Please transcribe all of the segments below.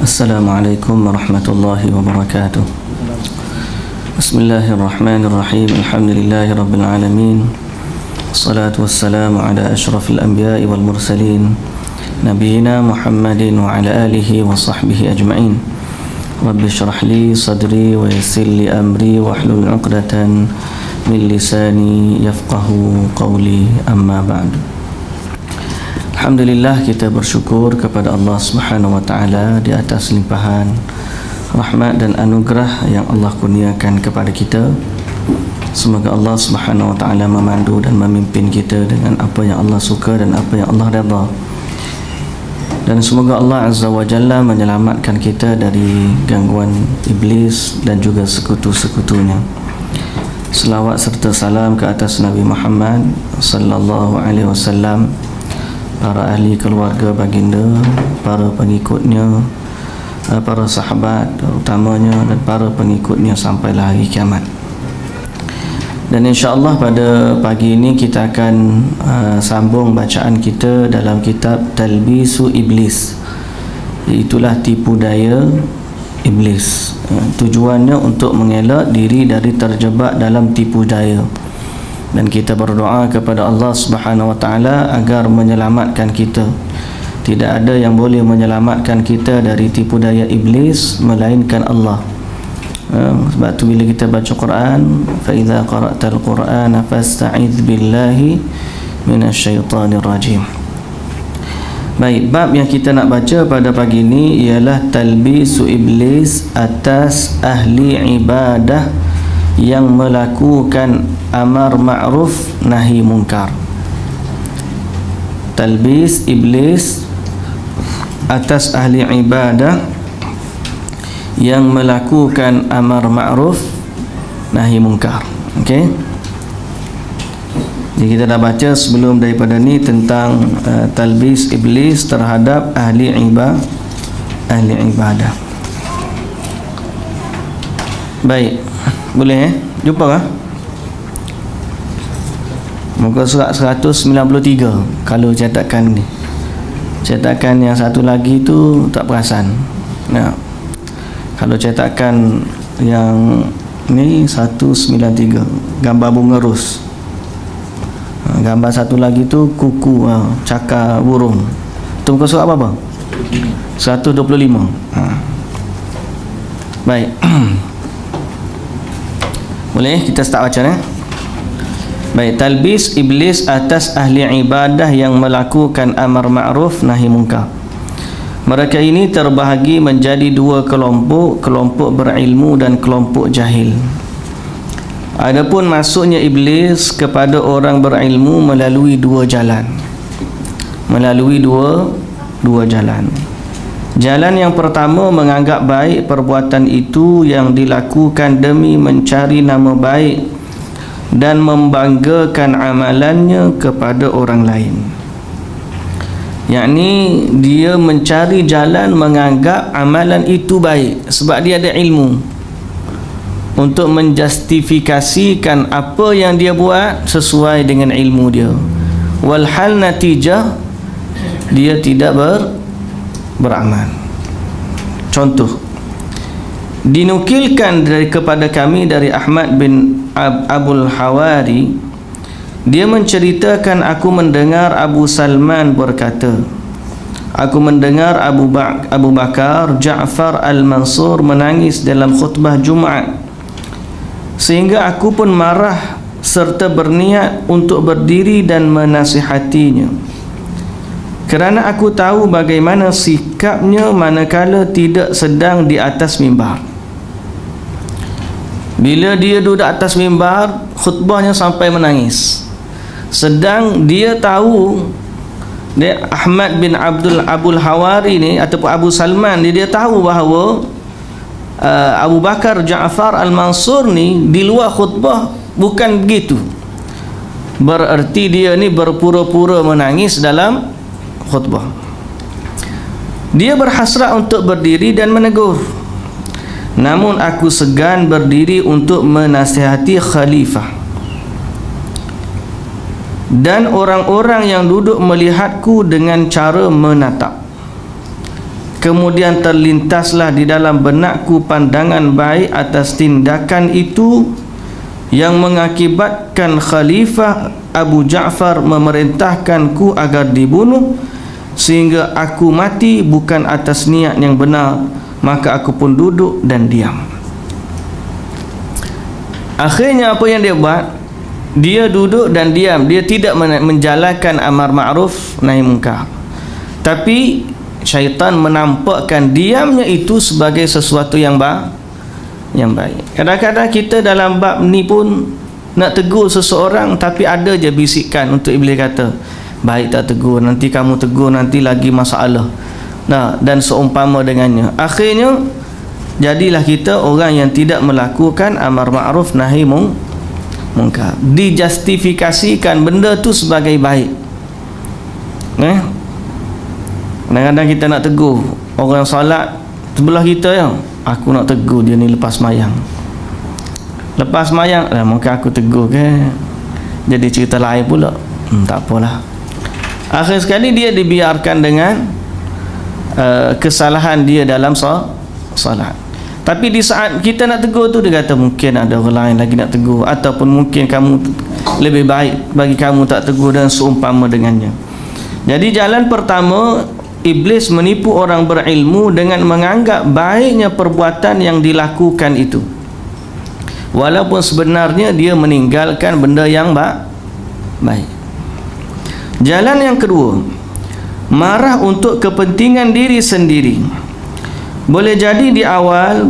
Assalamualaikum warahmatullahi wabarakatuh. Bismillahirrahmanirrahim. Alhamdulillahi rabbil alamin. Wassalatu wassalamu ala asyrafil anbiya'i wal mursalin, nabiyina Muhammadin wa ala alihi wa sahbihi ajma'in. Rabbi syrah li sadri wa yassir li amri wa hlul 'uqdatan min lisani yafqahu qawli, amma ba'du. Alhamdulillah, kita bersyukur kepada Allah Subhanahu wa taala di atas limpahan rahmat dan anugerah yang Allah kurniakan kepada kita. Semoga Allah Subhanahu wa taala memandu dan memimpin kita dengan apa yang Allah suka dan apa yang Allah redha. Dan semoga Allah Azza wa Jalla menyelamatkan kita dari gangguan iblis dan juga sekutu-sekutunya. Selawat serta salam ke atas Nabi Muhammad sallallahu alaihi wasallam, para ahli keluarga baginda, para pengikutnya, para sahabat utamanya dan para pengikutnya sampailah hari kiamat. Dan insya-Allah pada pagi ini kita akan sambung bacaan kita dalam kitab Talbisu Iblis, itulah tipu daya iblis. Tujuannya untuk mengelak diri dari terjebak dalam tipu daya. Dan kita berdoa kepada Allah Subhanahu wa taala agar menyelamatkan kita. Tidak ada yang boleh menyelamatkan kita dari tipu daya iblis melainkan Allah. Sebab tu bila kita baca Quran, fa idza qara'tal Qur'ana fasta'idz billahi minasyaitonir rajim. Baik, bab yang kita nak baca pada pagi ini ialah talbisu iblis atas ahli ibadah yang melakukan amar ma'ruf nahi munkar. Talbis iblis atas ahli ibadah yang melakukan amar ma'ruf nahi munkar. Okey. Jadi kita dah baca sebelum daripada ni tentang talbis iblis terhadap ahli ibadah. Baik, boleh jumpa kah? Muka surat 193 kalau cetakan ni. Cetakan yang satu lagi tu tak perasan. Nah, kalau cetakan yang ni 193 gambar bunga ros. Gambar satu lagi tu kuku cakar burung. Tu muka surat apa? 125. Baik. Boleh kita start baca Baik, talbis iblis atas ahli ibadah yang melakukan amar ma'ruf nahi munkar. Mereka ini terbahagi menjadi dua kelompok, kelompok berilmu dan kelompok jahil. Adapun masuknya iblis kepada orang berilmu melalui dua jalan. Melalui dua jalan. Jalan yang pertama menganggap baik perbuatan itu yang dilakukan demi mencari nama baik dan membanggakan amalannya kepada orang lain. Yakni dia mencari jalan menganggap amalan itu baik sebab dia ada ilmu, untuk menjustifikasikan apa yang dia buat sesuai dengan ilmu dia. Walhal natijah dia tidak beramal. Contoh, dinukilkan kepada kami dari Ahmad bin Abul Hawari, dia menceritakan, aku mendengar Abu Salman berkata, aku mendengar Abu Bakar Ja'far Al-Mansur menangis dalam khutbah Jumaat, sehingga aku pun marah serta berniat untuk berdiri dan menasihatinya, kerana aku tahu bagaimana sikapnya manakala tidak sedang di atas mimbar. Bila dia duduk atas mimbar, khutbahnya sampai menangis. Sedang dia tahu, dia Ahmad bin Abul Hawari ni ataupun Abu Salman ni, dia tahu bahawa Abu Bakar Ja'far Al-Mansur ni di luar khutbah bukan begitu. Bererti dia ni berpura-pura menangis dalam khutbah. Dia berhasrat untuk berdiri dan menegur, namun aku segan berdiri untuk menasihati khalifah. Dan orang-orang yang duduk melihatku dengan cara menatap. Kemudian terlintaslah di dalam benakku pandangan baik atas tindakan itu yang mengakibatkan Khalifah Abu Ja'far memerintahkanku agar dibunuh, sehingga aku mati bukan atas niat yang benar. Maka aku pun duduk dan diam. Akhirnya apa yang dia buat? Dia duduk dan diam. Dia tidak menjalankan amar ma'ruf nahi munkar, tapi syaitan menampakkan diamnya itu sebagai sesuatu yang baik. Kadang-kadang kita dalam bab ni pun nak tegur seseorang, tapi ada je bisikan untuk iblis kata, baik tak tegur, nanti kamu tegur nanti lagi masalah. Nah, dan seumpama dengannya. Akhirnya jadilah kita orang yang tidak melakukan amar ma'ruf nahi munkar. Dijustifikasikan benda tu sebagai baik. Kadang-kadang kita nak tegur orang solat sebelah kita, ya, aku nak tegur dia ni lepas mayang. Lepas mayang mungkin aku tegur ke, jadi cerita lain pula. Tak apalah. Akhir sekali dia dibiarkan dengan kesalahan dia dalam solat. Tapi di saat kita nak tegur tu, dia kata mungkin ada orang lain lagi nak tegur, ataupun mungkin kamu lebih baik bagi kamu tak tegur, dan seumpama dengannya. Jadi jalan pertama, iblis menipu orang berilmu dengan menganggap baiknya perbuatan yang dilakukan itu, walaupun sebenarnya dia meninggalkan benda yang baik. Jalan yang kedua, marah untuk kepentingan diri sendiri. Boleh jadi di awal,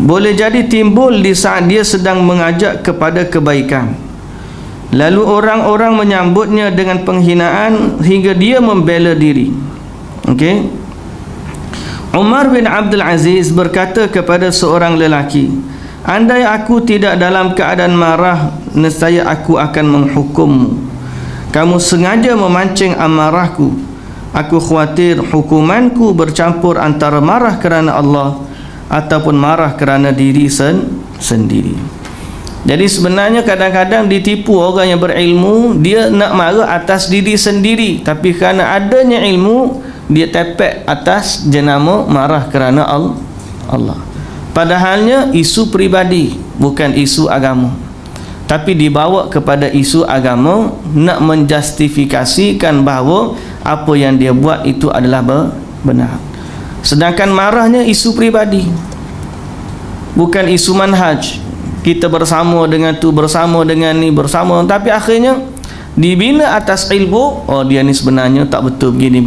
boleh jadi timbul di saat dia sedang mengajak kepada kebaikan, lalu orang-orang menyambutnya dengan penghinaan hingga dia membela diri. Okey. Umar bin Abdul Aziz berkata kepada seorang lelaki, andai aku tidak dalam keadaan marah, nescaya aku akan menghukummu. Kamu sengaja memancing amarahku. Aku khawatir hukumanku bercampur antara marah kerana Allah ataupun marah kerana diri sendiri. Jadi sebenarnya kadang-kadang ditipu orang yang berilmu, dia nak marah atas diri sendiri, tapi kerana adanya ilmu, dia tepek atas jenama marah kerana Allah. Padahalnya isu peribadi, bukan isu agama, tapi dibawa kepada isu agama, nak menjustifikasikan bahawa apa yang dia buat itu adalah benar. Sedangkan marahnya isu peribadi, bukan isu manhaj. Kita bersama dengan tu, bersama dengan ni, bersama, tapi akhirnya dibina atas ilmu. Oh, dia ni sebenarnya tak betul begini.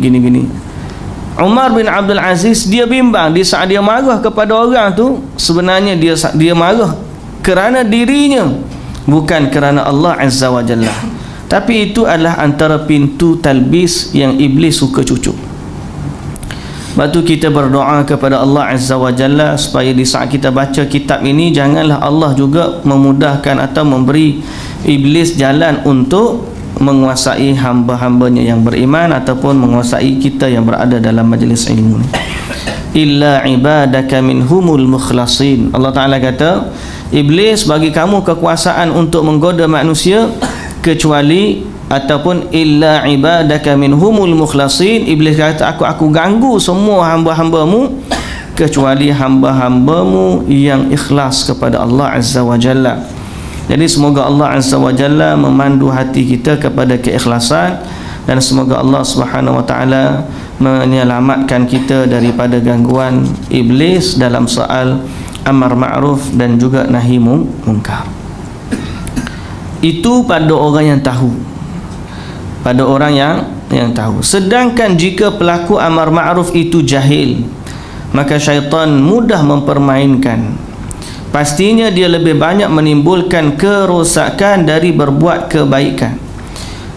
Umar bin Abdul Aziz dia bimbang di saat dia marah kepada orang tu, sebenarnya dia marah kerana dirinya, bukan kerana Allah Azza wa Jalla. Tapi itu adalah antara pintu talbis yang iblis suka cucuk. Sebab tu kita berdoa kepada Allah Azza wa Jalla supaya di saat kita baca kitab ini, janganlah Allah juga memudahkan atau memberi iblis jalan untuk menguasai hamba-hambanya yang beriman ataupun menguasai kita yang berada dalam majlis ilmu ni. Illa ibadaka minhumul mukhlasin. Allah Ta'ala kata, iblis bagi kamu kekuasaan untuk menggoda manusia, kecuali ataupun illa ibadaka minhumul mukhlasin. Iblis kata, aku ganggu semua hamba-hambamu kecuali hamba-hambamu yang ikhlas kepada Allah Azza wa Jalla. Jadi semoga Allah Azza wa Jalla memandu hati kita kepada keikhlasan, dan semoga Allah Subhanahu wa taala menyelamatkan kita daripada gangguan iblis dalam soal amar ma'ruf dan juga nahi munkar. Itu pada orang yang tahu, pada orang yang tahu. Sedangkan jika pelaku amar ma'ruf itu jahil, maka syaitan mudah mempermainkan. Pastinya dia lebih banyak menimbulkan kerosakan dari berbuat kebaikan.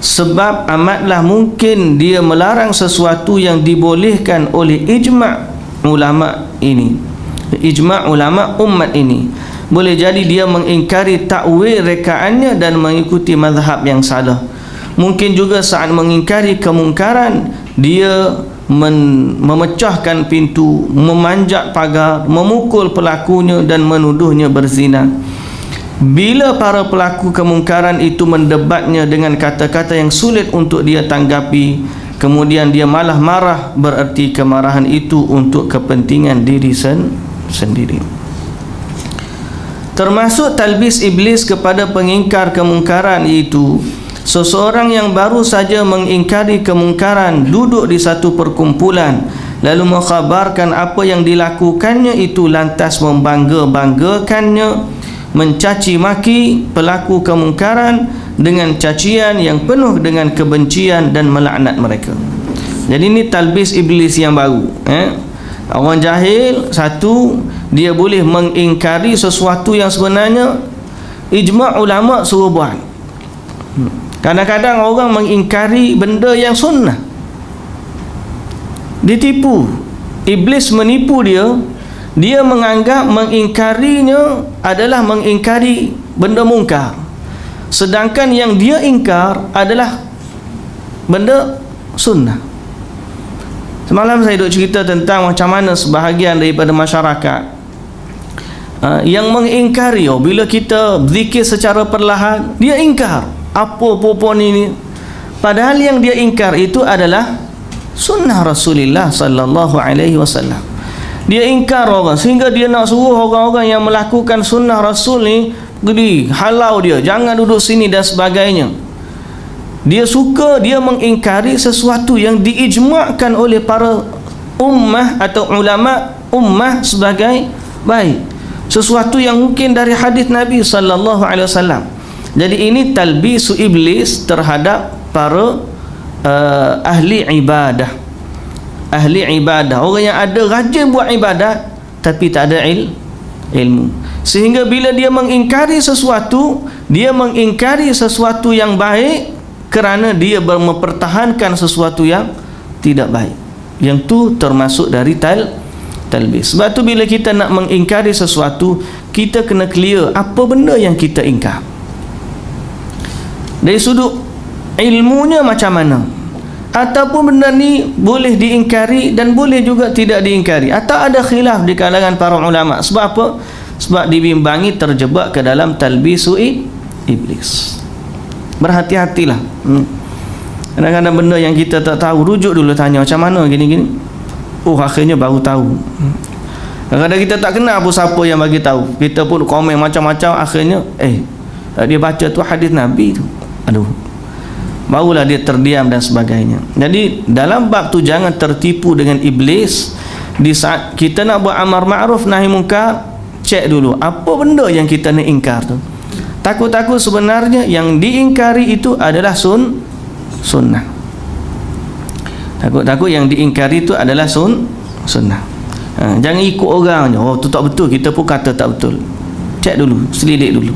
Sebab amatlah mungkin dia melarang sesuatu yang dibolehkan oleh ijma' ulama ini, ijma' ulama umat ini. Boleh jadi dia mengingkari takwil rekaannya dan mengikuti mazhab yang salah. Mungkin juga saat mengingkari kemungkaran, dia memecahkan pintu, memanjat pagar, memukul pelakunya dan menuduhnya berzina. Bila para pelaku kemungkaran itu mendebatnya dengan kata-kata yang sulit untuk dia tanggapi, kemudian dia malah marah, berarti kemarahan itu untuk kepentingan diri sendiri. Termasuk talbis iblis kepada pengingkar kemungkaran, iaitu seseorang yang baru saja mengingkari kemungkaran duduk di satu perkumpulan lalu mengkhabarkan apa yang dilakukannya itu, lantas membangga-banggakannya, mencaci maki pelaku kemungkaran dengan cacian yang penuh dengan kebencian dan melaknat mereka. Jadi ini talbis iblis yang baru. Orang jahil, satu, dia boleh mengingkari sesuatu yang sebenarnya ijma' ulama suruh buat. Kadang-kadang orang mengingkari benda yang sunnah, ditipu. Iblis menipu dia. Dia menganggap mengingkarinya adalah mengingkari benda mungkar, sedangkan yang dia ingkar adalah benda sunnah. Semalam saya duk cerita tentang macam mana sebahagian daripada masyarakat yang mengingkari, bila kita zikir secara perlahan, dia ingkar apa-apa ni. Padahal yang dia ingkar itu adalah sunnah Rasulullah sallallahu alaihi wasallam. Dia ingkar orang sehingga dia nak suruh orang-orang yang melakukan sunnah Rasul ni pergi halau dia, jangan duduk sini dan sebagainya. Dia suka, dia mengingkari sesuatu yang diijma'kan oleh para ummah atau ulama ummah sebagai baik, sesuatu yang mungkin dari hadis Nabi sallallahu alaihi wasallam. Jadi ini talbisu iblis terhadap para ahli ibadah. Ahli ibadah, orang yang ada rajin buat ibadat tapi tak ada ilmu, sehingga bila dia mengingkari sesuatu, dia mengingkari sesuatu yang baik kerana dia mempertahankan sesuatu yang tidak baik. Yang tu termasuk dari talbis. Sebab tu bila kita nak mengingkari sesuatu, kita kena clear apa benda yang kita ingkar, dari sudut ilmunya macam mana, ataupun benda ni boleh diingkari dan boleh juga tidak diingkari, atau ada khilaf di kalangan para ulama. Sebab apa? Sebab dibimbangi terjebak ke dalam talbisu iblis. Berhati-hatilah. Kadang-kadang benda yang kita tak tahu, rujuk dulu, tanya macam mana gini-gini, akhirnya baru tahu. Kadang-kadang kita tak kenal pun siapa yang bagi tahu, kita pun komen macam-macam, akhirnya dia baca tu hadis Nabi tu, aduh, barulah dia terdiam dan sebagainya. Jadi dalam bab tu jangan tertipu dengan iblis. Di saat kita nak buat amar ma'ruf nahi munkar, cek dulu apa benda yang kita nak ingkar tu. Takut-takut sebenarnya yang diingkari itu adalah sunnah. Takut-takut yang diingkari itu adalah sunnah. Jangan ikut orang je, tu tak betul, kita pun kata tak betul. Cek dulu, selidik dulu.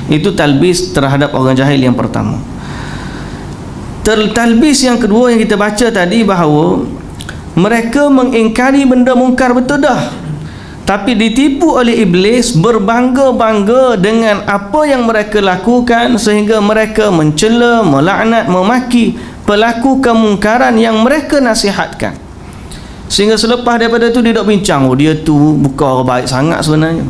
Itu talbis terhadap orang jahil yang pertama. Talbis yang kedua yang kita baca tadi, bahawa mereka mengingkari benda mungkar betul dah, tapi ditipu oleh iblis, berbangga-bangga dengan apa yang mereka lakukan, sehingga mereka mencela, melaknat, memaki pelaku kemungkaran yang mereka nasihatkan. Sehingga selepas daripada tu dia dok bincang, dia tu bukan orang baik sangat sebenarnya.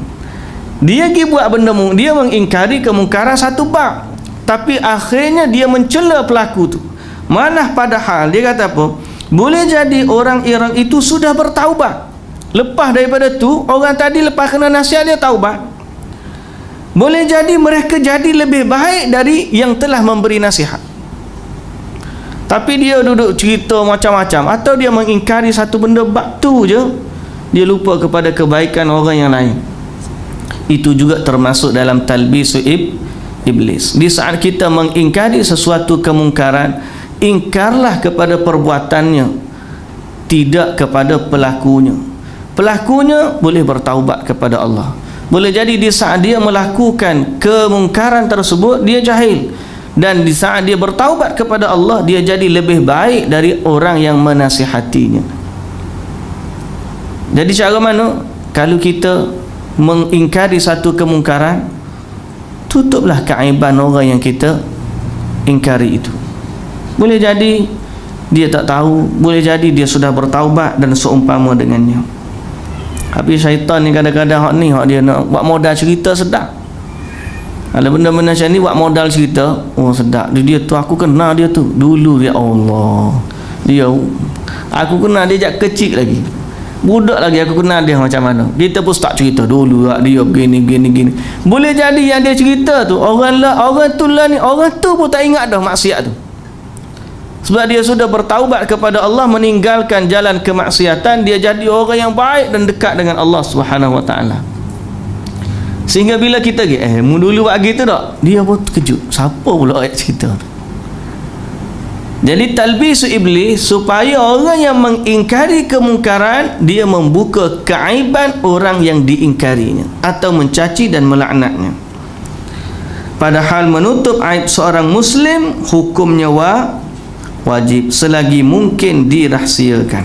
Dia pergi buat benda, dia mengingkari kemungkaran satu bab, tapi akhirnya dia mencela pelaku tu. Malah padahal dia kata apa? Boleh jadi orang Iraq itu sudah bertaubat. Lepas daripada tu, orang tadi lepas kena nasihat dia taubat. Boleh jadi mereka jadi lebih baik dari yang telah memberi nasihat. Tapi dia duduk cerita macam-macam, atau dia mengingkari satu benda bab tu je, dia lupa kepada kebaikan orang yang lain. Itu juga termasuk dalam talbisu iblis. Di saat kita mengingkari sesuatu kemungkaran, ingkarlah kepada perbuatannya, tidak kepada pelakunya. Pelakunya boleh bertaubat kepada Allah. Boleh jadi di saat dia melakukan kemungkaran tersebut dia jahil, dan di saat dia bertaubat kepada Allah, dia jadi lebih baik dari orang yang menasihatinya. Jadi cara mana? Kalau kita mengingkari satu kemungkaran, tutuplah keaiban orang yang kita ingkari itu. Boleh jadi dia tak tahu, boleh jadi dia sudah bertaubat dan seumpama dengannya. Tapi syaitan ni kadang-kadang dia nak buat modal cerita sedap. Ada benda-benda macam ni buat modal cerita, sedap. Dia tu aku kenal dia tu dulu, ya Allah. Dia, aku kenal dia jak kecil lagi, budak lagi aku kenal dia macam mana. Kita pun start cerita dulu dia begini. Boleh jadi yang dia cerita tu orang tu ni orang tu pun tak ingat dah maksiat tu. Sebab dia sudah bertaubat kepada Allah, meninggalkan jalan kemaksiatan, dia jadi orang yang baik dan dekat dengan Allah Subhanahu Wa Taala. Sehingga bila kita mu dulu buat gitu tak, dia pun terkejut, siapa pula ayat cerita tu. Jadi talbisu iblis supaya orang yang mengingkari kemungkaran dia membuka keaiban orang yang diingkarinya atau mencaci dan melaknatnya. Padahal menutup aib seorang muslim hukumnya wajib selagi mungkin dirahsiakan.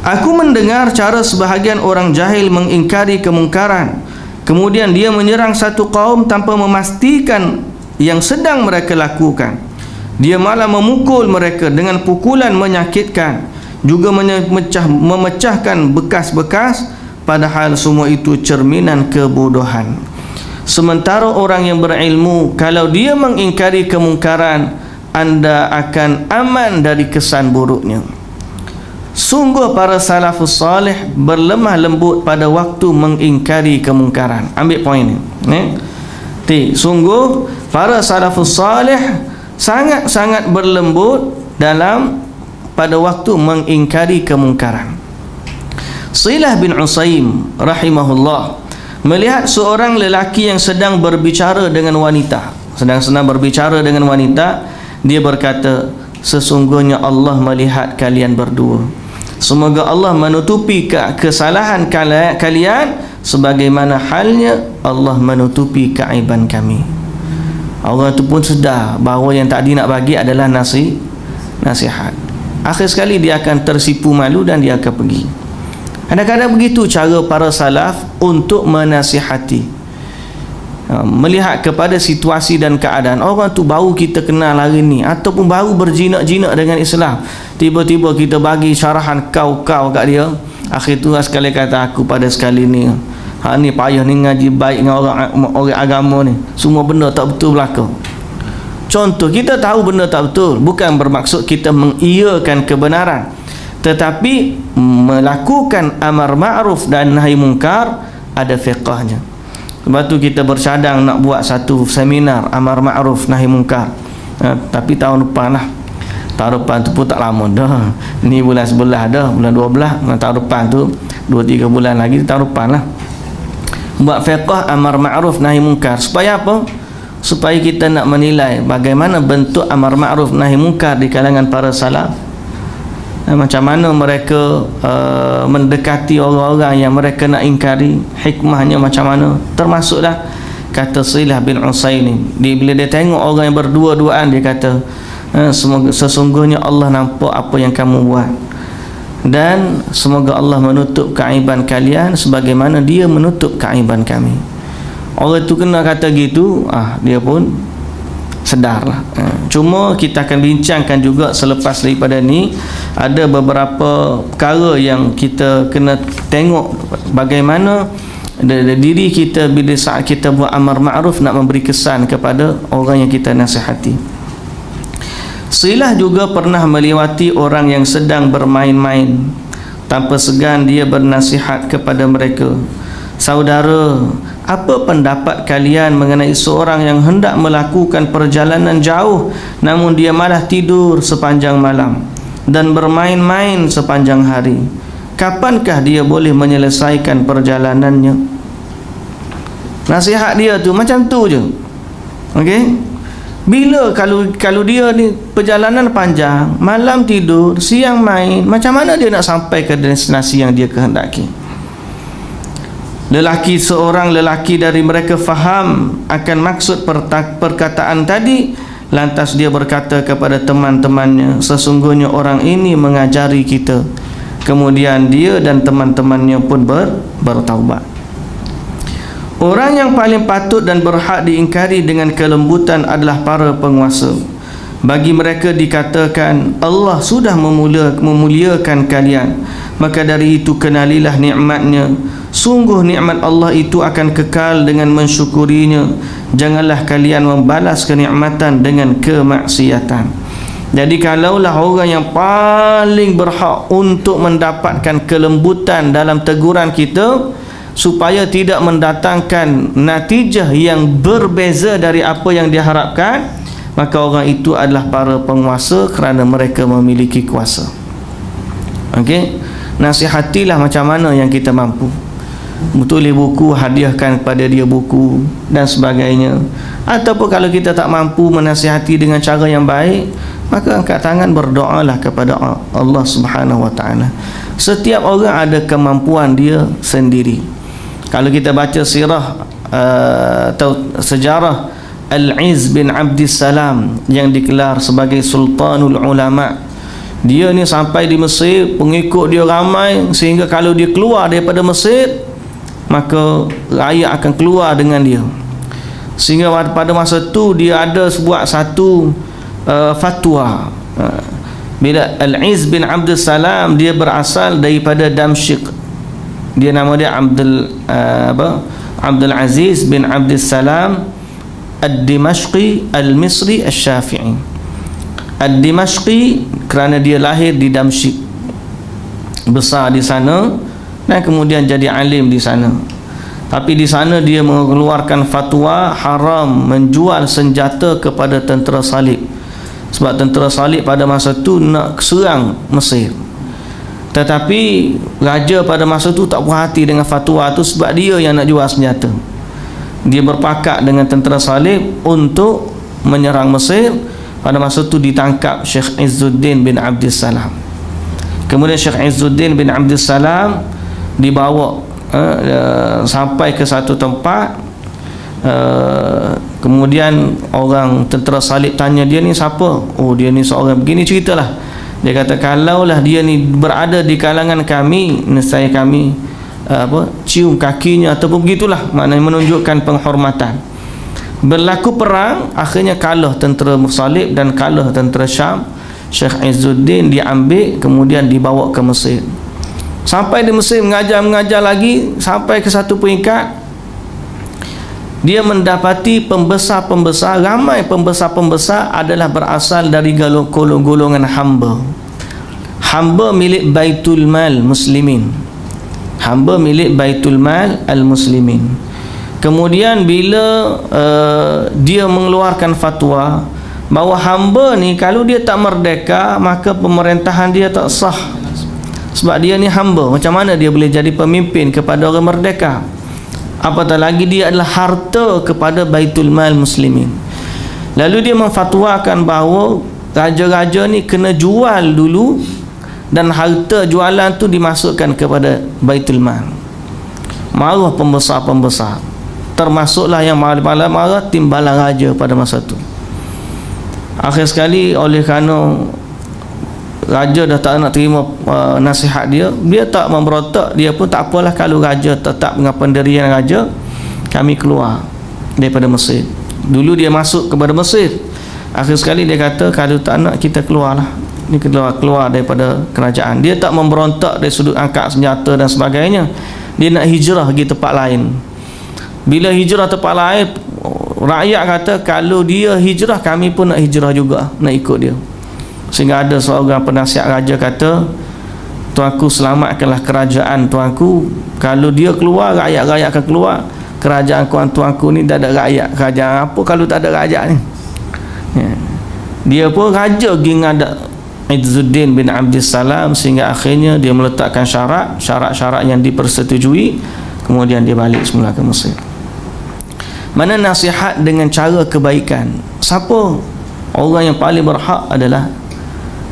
Aku mendengar cara sebahagian orang jahil mengingkari kemungkaran, kemudian dia menyerang satu kaum tanpa memastikan yang sedang mereka lakukan. Dia malah memukul mereka dengan pukulan menyakitkan, juga memecahkan bekas-bekas, padahal semua itu cerminan kebodohan. Sementara orang yang berilmu, kalau dia mengingkari kemungkaran, anda akan aman dari kesan buruknya. Sungguh para salafus salih berlemah lembut pada waktu mengingkari kemungkaran. Ambil poin ni. Sungguh para salafus salih sangat-sangat berlembut pada waktu mengingkari kemungkaran. Silah bin Usaim rahimahullah melihat seorang lelaki yang sedang berbicara dengan wanita, dia berkata, sesungguhnya Allah melihat kalian berdua. Semoga Allah menutupi kesalahan kalian sebagaimana halnya Allah menutupi keaiban kami. Orang itu pun sedar bahawa yang tadi nak bagi adalah nasihat. Akhir sekali dia akan tersipu malu dan dia akan pergi. Kadang-kadang begitu cara para salaf untuk menasihati. Melihat kepada situasi dan keadaan. Orang tu baru kita kenal hari ni, ataupun baru berjinak-jinak dengan Islam, tiba-tiba kita bagi syarahan kau kat dia. Akhir tu sekali kata, aku pada sekali ni ni payah ni ngaji baik dengan orang agama ni, semua benda tak betul berlaku. Contoh, kita tahu benda tak betul, bukan bermaksud kita mengiyakan kebenaran, tetapi melakukan amar ma'ruf dan nahi mungkar ada fiqahnya. Sebab tu kita bercadang nak buat satu seminar amar ma'ruf nahi mungkar, tapi tahun depan lah. Tahun depan tu pun tak lama dah, ni bulan 11 dah, bulan 12, tahun depan tu 2-3 bulan lagi, tahun depan lah. Buat fiqah amar ma'ruf nahi mungkar. Supaya apa? Supaya kita nak menilai bagaimana bentuk amar ma'ruf nahi mungkar di kalangan para salaf, macam mana mereka mendekati orang-orang yang mereka nak ingkari, hikmahnya macam mana. Termasuklah kata Silah bin Usaim ni, bila dia tengok orang yang berdua-duaan, dia kata, sesungguhnya Allah nampak apa yang kamu buat, dan semoga Allah menutup keaiban kalian sebagaimana dia menutup keaiban kami. Orang tu kena kata gitu, dia pun sedarlah. Cuma kita akan bincangkan juga selepas daripada ni, ada beberapa perkara yang kita kena tengok bagaimana diri kita bila saat kita buat amar ma'ruf nak memberi kesan kepada orang yang kita nasihati. Silah juga pernah melewati orang yang sedang bermain-main. Tanpa segan dia bernasihat kepada mereka, saudara, apa pendapat kalian mengenai seorang yang hendak melakukan perjalanan jauh namun dia malah tidur sepanjang malam dan bermain-main sepanjang hari? Kapankah dia boleh menyelesaikan perjalanannya? Nasihat dia tu macam tu je. Okey? Bila kalau dia ni perjalanan panjang, malam tidur, siang main, macam mana dia nak sampai ke destinasi yang dia kehendaki? Seorang lelaki dari mereka faham akan maksud perkataan tadi, lantas dia berkata kepada teman-temannya, sesungguhnya orang ini mengajari kita. Kemudian dia dan teman-temannya pun bertaubat. Orang yang paling patut dan berhak diingkari dengan kelembutan adalah para penguasa. Bagi mereka dikatakan, Allah sudah memuliakan kalian, maka dari itu kenalilah nikmatnya. Sungguh nikmat Allah itu akan kekal dengan mensyukurinya. Janganlah kalian membalas kenikmatan dengan kemaksiatan. Jadi kalaulah orang yang paling berhak untuk mendapatkan kelembutan dalam teguran kita supaya tidak mendatangkan natijah yang berbeza dari apa yang diharapkan, maka orang itu adalah para penguasa kerana mereka memiliki kuasa. Okey, nasihatilah macam mana yang kita mampu. Tulis buku, hadiahkan kepada dia buku dan sebagainya. Ataupun kalau kita tak mampu menasihati dengan cara yang baik, maka angkat tangan berdoalah kepada Allah Subhanahu wa taala. Setiap orang ada kemampuan dia sendiri. Kalau kita baca sirah atau sejarah Al-Izz bin Abdissalam yang digelar sebagai Sultanul Ulama, dia ni sampai di Mesir, pengikut dia ramai sehingga kalau dia keluar daripada Mesir, maka rakyat akan keluar dengan dia. Sehingga pada masa tu dia ada buat satu fatwa. Bila Al-Izz bin Abdul Salam, dia berasal daripada Damsyik. Dia nama dia Abdul Aziz bin Abdul Salam Ad-Dimashqi Al-Misri Al-Syafi'i. Ad-Dimashqi kerana dia lahir di Damsyik, besar di sana dan kemudian jadi alim di sana. Tapi di sana dia mengeluarkan fatwa haram menjual senjata kepada tentera salib, sebab tentera salib pada masa tu nak serang Mesir. Tetapi raja pada masa tu tak puas hati dengan fatwa tu, sebab dia yang nak jual senjata. Dia berpakat dengan tentera salib untuk menyerang Mesir. Pada masa tu ditangkap Syekh Izzuddin bin Abdissalam. Kemudian Syekh Izzuddin bin Abdissalam dibawa sampai ke satu tempat. Kemudian orang tentera salib tanya, dia ni siapa? Oh, dia ni seorang begini, ceritalah. Dia kata, kalaulah dia ni berada di kalangan kami, nescaya kami cium kakinya ataupun begitulah, maknanya menunjukkan penghormatan. Berlaku perang, akhirnya kalah tentera salib dan kalah tentera Syam. Syekh Izzuddin diambil kemudian dibawa ke Mesir. Sampai di Mesir mengajar lagi, sampai ke satu peringkat dia mendapati pembesar-pembesar, ramai pembesar-pembesar adalah berasal dari golongan hamba. Hamba milik Baitul Mal Muslimin. Hamba milik Baitul Mal Al-Muslimin. Kemudian bila dia mengeluarkan fatwa bahawa hamba ni kalau dia tak merdeka, maka pemerintahan dia tak sah. Sebab dia ni hamba, macam mana dia boleh jadi pemimpin kepada orang merdeka? Apatah lagi dia adalah harta kepada Baitul Mal Muslimin. Lalu dia memfatwakan bahawa raja-raja ni kena jual dulu dan harta jualan tu dimasukkan kepada Baitul Mal. Marah pembesar-pembesar, termasuklah yang marah timbalan raja pada masa tu. Akhir sekali, oleh kerana raja dah tak nak terima nasihat dia, dia tak memberontak. Dia pun tak apalah, kalau raja tetap dengan pendirian raja, kami keluar daripada Mesir. Dulu dia masuk kepada Mesir, akhir sekali dia kata, kalau tak nak kita keluarlah, ni keluar daripada kerajaan. Dia tak memberontak dari sudut angkat senjata dan sebagainya. Dia nak hijrah pergi tempat lain. Bila hijrah tempat lain, rakyat kata kalau dia hijrah, kami pun nak hijrah juga, nak ikut dia. Sehingga ada seorang penasihat raja kata, tuanku, selamatkanlah kerajaan tuanku. Kalau dia keluar, rakyat-rakyat akan keluar. Kerajaan tuanku ni tak ada rakyat. Kerajaan apa kalau tak ada rakyat ni? Ya. Dia pun raja gingadak Izzuddin bin Abdissalam, sehingga akhirnya dia meletakkan syarat-syarat yang dipersetujui. Kemudian dia balik semula ke Mesir. Mana nasihat dengan cara kebaikan? Siapa orang yang paling berhak adalah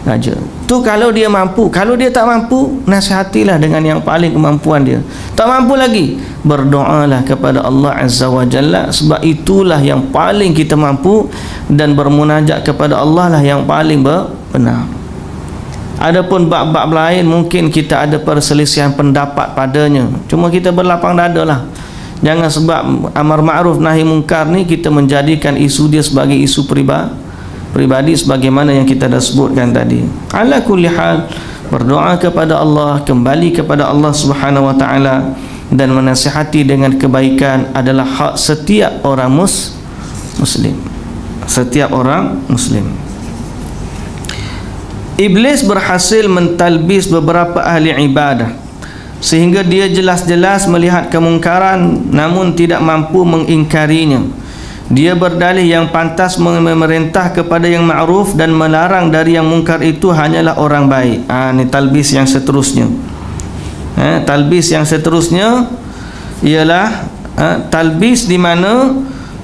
raja. Tu kalau dia mampu. Kalau dia tak mampu, nasihatilah dengan yang paling kemampuan dia. Tak mampu lagi, berdoalah kepada Allah Azza wa Jalla, sebab itulah yang paling kita mampu, dan bermunajat kepada Allah lah yang paling benar. Adapun bab-bab lain mungkin kita ada perselisihan pendapat padanya, cuma kita berlapang dada lah. Jangan sebab amar ma'ruf nahi mungkar ni kita menjadikan isu dia sebagai isu pribadi sebagaimana yang kita dah sebutkan tadi. Ala kulli hal, berdoa kepada Allah, kembali kepada Allah Subhanahu wa taala, dan menasihati dengan kebaikan adalah hak setiap orang muslim. Setiap orang muslim. Iblis berhasil mentalbis beberapa ahli ibadah sehingga dia jelas-jelas melihat kemungkaran namun tidak mampu mengingkarinya. Dia berdalih yang pantas memerintah kepada yang ma'ruf dan melarang dari yang mungkar itu hanyalah orang baik. Ini talbis yang seterusnya. Talbis yang seterusnya ialah talbis di mana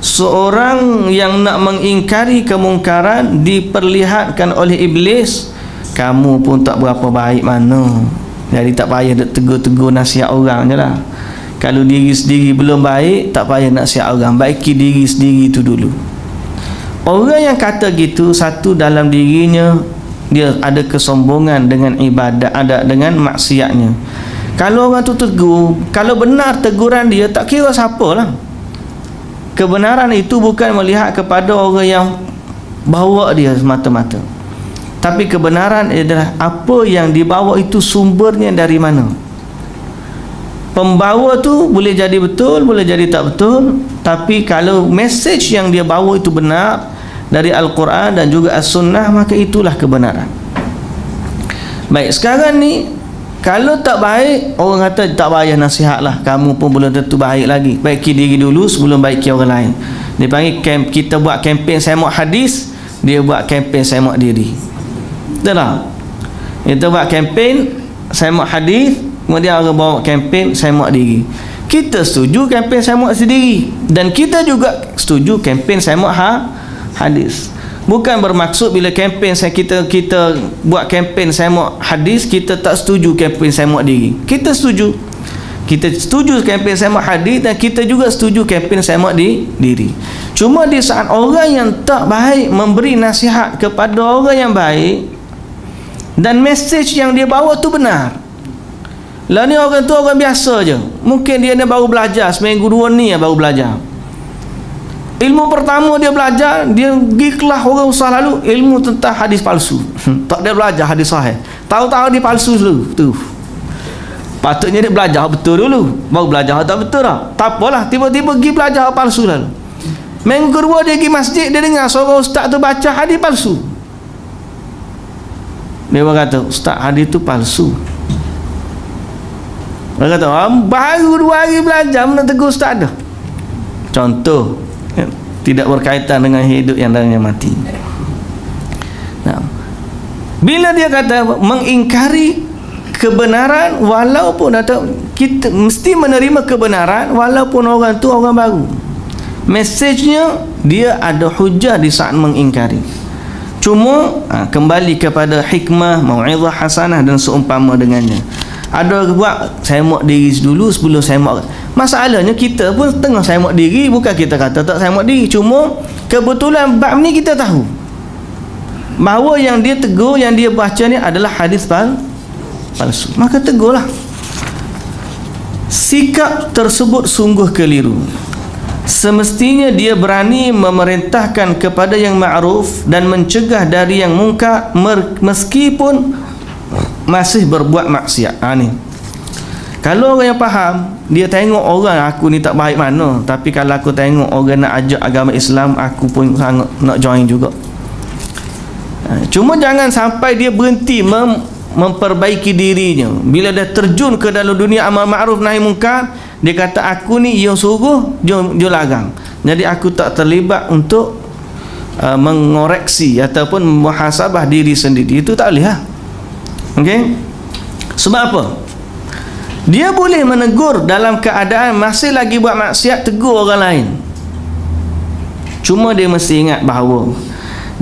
seorang yang nak mengingkari kemungkaran diperlihatkan oleh iblis, kamu pun tak berapa baik mana, jadi tak payah nak tegur-tegur nasihat orang je lah. Kalau diri sendiri belum baik, tak payah nak nasihat orang, baiki diri sendiri itu dulu. Orang yang kata gitu, satu, dalam dirinya dia ada kesombongan dengan ibadat, ada dengan maksiatnya. Kalau orang tu tegur, kalau benar teguran dia, tak kira siapa lah. Kebenaran itu bukan melihat kepada orang yang bawa dia semata-mata, tapi kebenaran adalah apa yang dibawa itu sumbernya dari mana. Pembawa tu boleh jadi betul, boleh jadi tak betul, tapi kalau message yang dia bawa itu benar dari Al-Quran dan juga As-Sunnah, maka itulah kebenaran. Baik, sekarang ni kalau tak baik, orang kata tak payah nasihat lah, kamu pun belum tentu baik lagi, baiki diri dulu sebelum baiki orang lain. Dia panggil kita buat kempen semak hadis, dia buat kempen semak diri. Betul tak? Kita buat kempen semak hadis, kemudian orang bawa kempen semak diri. Kita setuju kempen semak sendiri, dan kita juga setuju kempen semak hadis. Bukan bermaksud bila kempen kita buat kempen semak hadis, kita tak setuju kempen semak diri. Kita setuju. Kita setuju kempen semak hadis, dan kita juga setuju kempen semak diri. Cuma di saat orang yang tak baik memberi nasihat kepada orang yang baik, dan message yang dia bawa tu benar. Lah ni orang tu orang biasa je. Mungkin dia ni baru belajar, seminggu dua ni baru belajar. Ilmu pertama dia belajar, dia pergi kelas orang usah lalu ilmu tentang hadis palsu. Tak dia belajar hadis sahih. Tahu-tahu dia palsu dulu tu. Patutnya dia belajar betul dulu, baru belajar tak betul dah. Tak apalah, tiba-tiba pergi belajar palsu lalu. Minggu kedua dia pergi masjid, dia dengar seorang ustaz tu baca hadis palsu. Dia berkata, ustaz, hadis tu palsu. Dia kata, baru 2 hari belajar mana tegur ustaz dah. Contoh, tidak berkaitan dengan hidup yang dalamnya mati. Nah, bila dia kata mengingkari kebenaran, walaupun kita mesti menerima kebenaran walaupun orang tu orang baru, mesejnya dia ada hujah di saat mengingkari. Cuma kembali kepada hikmah, mau'izah hasanah dan seumpama dengannya. Ada buat semak diri dulu sebelum semak. Masalahnya kita pun tengah semak diri, bukan kita kata tak semak diri, cuma kebetulan bab ni kita tahu bahawa yang dia tegur, yang dia baca ni adalah hadis palsu, maka tegurlah. Sikap tersebut sungguh keliru. Semestinya dia berani memerintahkan kepada yang ma'ruf dan mencegah dari yang mungkar meskipun masih berbuat maksiat. Ni kalau orang yang faham, dia tengok orang aku ni tak baik mana, tapi kalau aku tengok orang nak ajak agama Islam, aku pun sangat nak join juga. Cuma jangan sampai dia berhenti memperbaiki dirinya. Bila dah terjun ke dalam dunia amal ma'ruf nahi mungkar, dia kata aku ni yang suruh, dia larang. Jadi aku tak terlibat untuk mengoreksi ataupun muhasabah diri sendiri. Itu tak boleh lah. Okey? Sebab apa? Dia boleh menegur dalam keadaan masih lagi buat maksiat, tegur orang lain. Cuma dia mesti ingat bahawa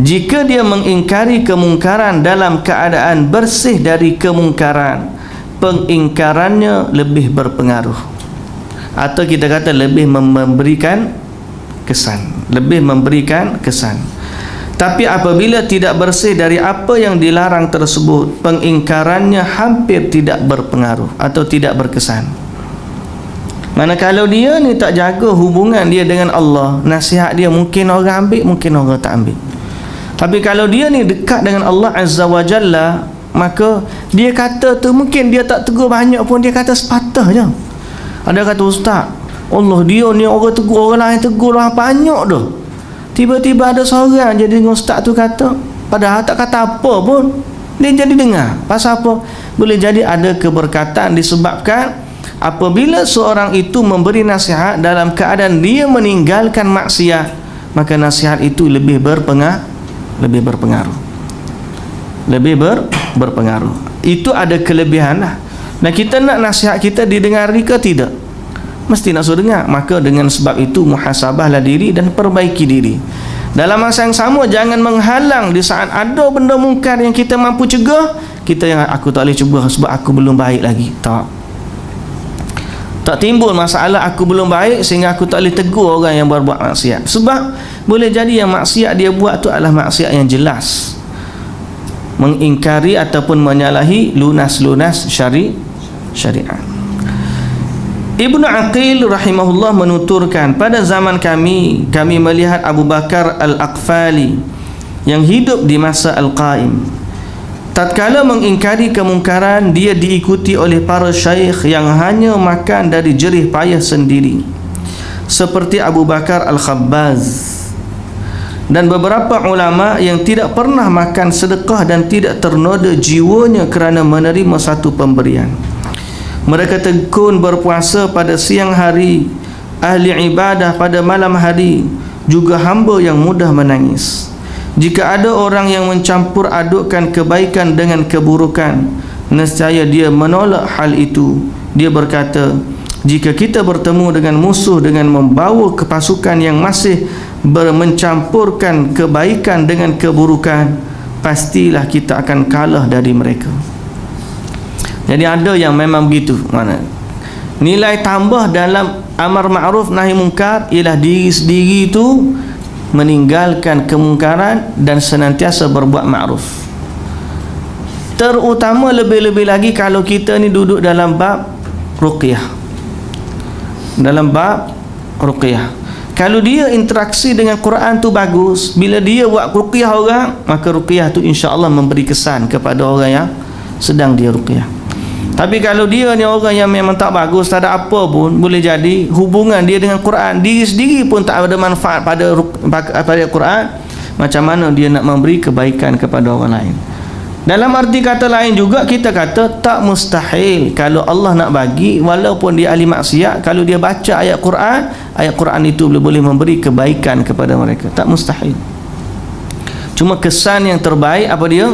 jika dia mengingkari kemungkaran dalam keadaan bersih dari kemungkaran, pengingkarannya lebih berpengaruh, atau kita kata lebih memberikan kesan, lebih memberikan kesan. Tapi apabila tidak bersih dari apa yang dilarang tersebut, pengingkarannya hampir tidak berpengaruh atau tidak berkesan. Manakala dia ni tak jaga hubungan dia dengan Allah, nasihat dia mungkin orang ambil, mungkin orang tak ambil. Tapi kalau dia ni dekat dengan Allah Azza wa Jalla, maka dia kata tu mungkin dia tak tegur banyak pun, dia kata sepatah je. Ada kata, ustaz, Allah dia ni orang tegur orang lain, tegur orang banyak dah. Tiba-tiba ada seorang jadi dengan ustaz tu kata, padahal tak kata apa pun, Dia jadi dengar. Pasal apa? Boleh jadi ada keberkatan disebabkan apabila seorang itu memberi nasihat dalam keadaan dia meninggalkan maksiat, maka nasihat itu lebih berpengaruh. Berpengaruh. Itu ada kelebihan lah. Dan kita nak nasihat kita didengari ke tidak? Mesti nak suruh dengar. Maka dengan sebab itu muhasabahlah diri dan perbaiki diri. Dalam masa yang sama, jangan menghalang di saat ada benda mungkar yang kita mampu cegah, kita yang aku tak boleh cuba sebab aku belum baik lagi. Tak timbul masalah aku belum baik sehingga aku tak boleh tegur orang yang berbuat maksiat. Sebab boleh jadi yang maksiat dia buat tu adalah maksiat yang jelas, mengingkari ataupun menyalahi lunas-lunas syariat. Ibnu Aqil rahimahullah menuturkan, pada zaman kami melihat Abu Bakar Al-Aqfali yang hidup di masa Al-Qaim. Tatkala mengingkari kemungkaran, dia diikuti oleh para syaikh yang hanya makan dari jerih payah sendiri, seperti Abu Bakar Al-Khabbaz, dan beberapa ulama yang tidak pernah makan sedekah dan tidak ternoda jiwanya kerana menerima satu pemberian. Mereka tekun berpuasa pada siang hari, ahli ibadah pada malam hari, juga hamba yang mudah menangis. Jika ada orang yang mencampur adukkan kebaikan dengan keburukan, nescaya dia menolak hal itu. Dia berkata, jika kita bertemu dengan musuh dengan membawa kepasukan yang masih mencampurkan kebaikan dengan keburukan, pastilah kita akan kalah dari mereka. Jadi ada yang memang begitu. Mana nilai tambah dalam amar ma'ruf nahi mungkar ialah diri sendiri itu meninggalkan kemungkaran dan senantiasa berbuat ma'ruf. Terutama lebih-lebih lagi kalau kita ni duduk dalam bab ruqyah. Dalam bab ruqyah, kalau dia interaksi dengan Quran tu bagus, bila dia buat ruqyah orang, maka ruqyah tu insya-Allah memberi kesan kepada orang yang sedang dia ruqyah. Tapi kalau dia ni orang yang memang tak bagus, tak ada apa pun, boleh jadi hubungan dia dengan Quran, diri sendiri pun tak ada manfaat pada Quran, macam mana dia nak memberi kebaikan kepada orang lain? Dalam arti kata lain juga, kita kata tak mustahil kalau Allah nak bagi, walaupun dia ahli maksiat, kalau dia baca ayat Quran itu boleh memberi kebaikan kepada mereka. Tak mustahil. Cuma kesan yang terbaik apa dia?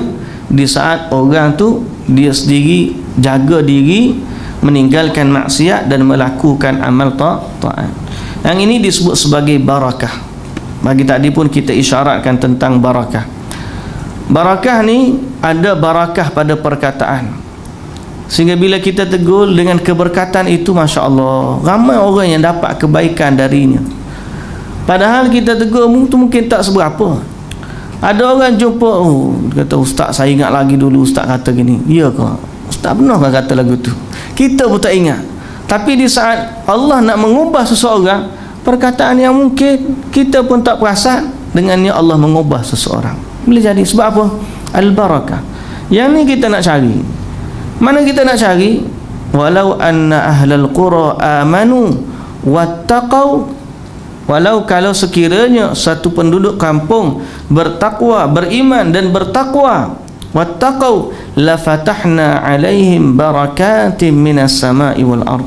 Di saat orang tu dia sendiri jaga diri, meninggalkan maksiat dan melakukan amal taat. Yang ini disebut sebagai barakah. Bagi tadi pun kita isyaratkan tentang barakah. Barakah ni ada barakah pada perkataan, sehingga bila kita tegur dengan keberkatan itu, Masya Allah, ramai orang yang dapat kebaikan darinya. Padahal kita tegur tu mungkin tak seberapa. Ada orang jumpa, kata, ustaz saya ingat lagi dulu ustaz kata gini. Ya ke? Ustaz pernah kan kata lagu tu? Kita pun tak ingat. Tapi di saat Allah nak mengubah seseorang, perkataan yang mungkin kita pun tak perasan, dengannya Allah mengubah seseorang. Boleh jadi sebab apa? Al-barakah. Yang ni kita nak cari. Mana kita nak cari? Walau anna ahlal qura amanu wattaqau, walau kalau sekiranya satu penduduk kampung bertakwa, beriman dan bertakwa, wattaqau la fatahna alaihim barakatim minas sama'i wal ard,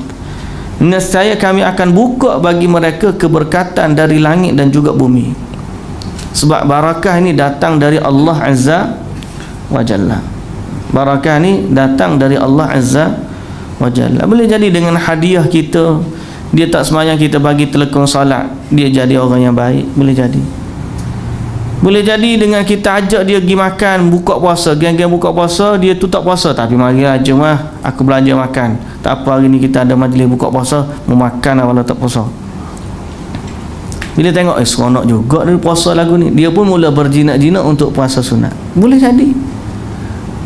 nescaya kami akan buka bagi mereka keberkatan dari langit dan juga bumi. Sebab barakah ini datang dari Allah Azza wa Jalla. Barakah ini datang dari Allah Azza wa Jalla. Boleh jadi dengan hadiah kita, dia tak semayang, kita bagi telekong salat, dia jadi orang yang baik. Boleh jadi. Boleh jadi dengan kita ajak dia pergi makan, buka puasa, geng-geng buka puasa, dia tu tak puasa, tapi mari aja mah aku belanja makan. Tak apa, hari ni kita ada majlis buka puasa, mau makan walau tak puasa. Bila tengok seronok juga dia puasa lagu ni, dia pun mula berjinak-jinak untuk puasa sunat. Boleh jadi.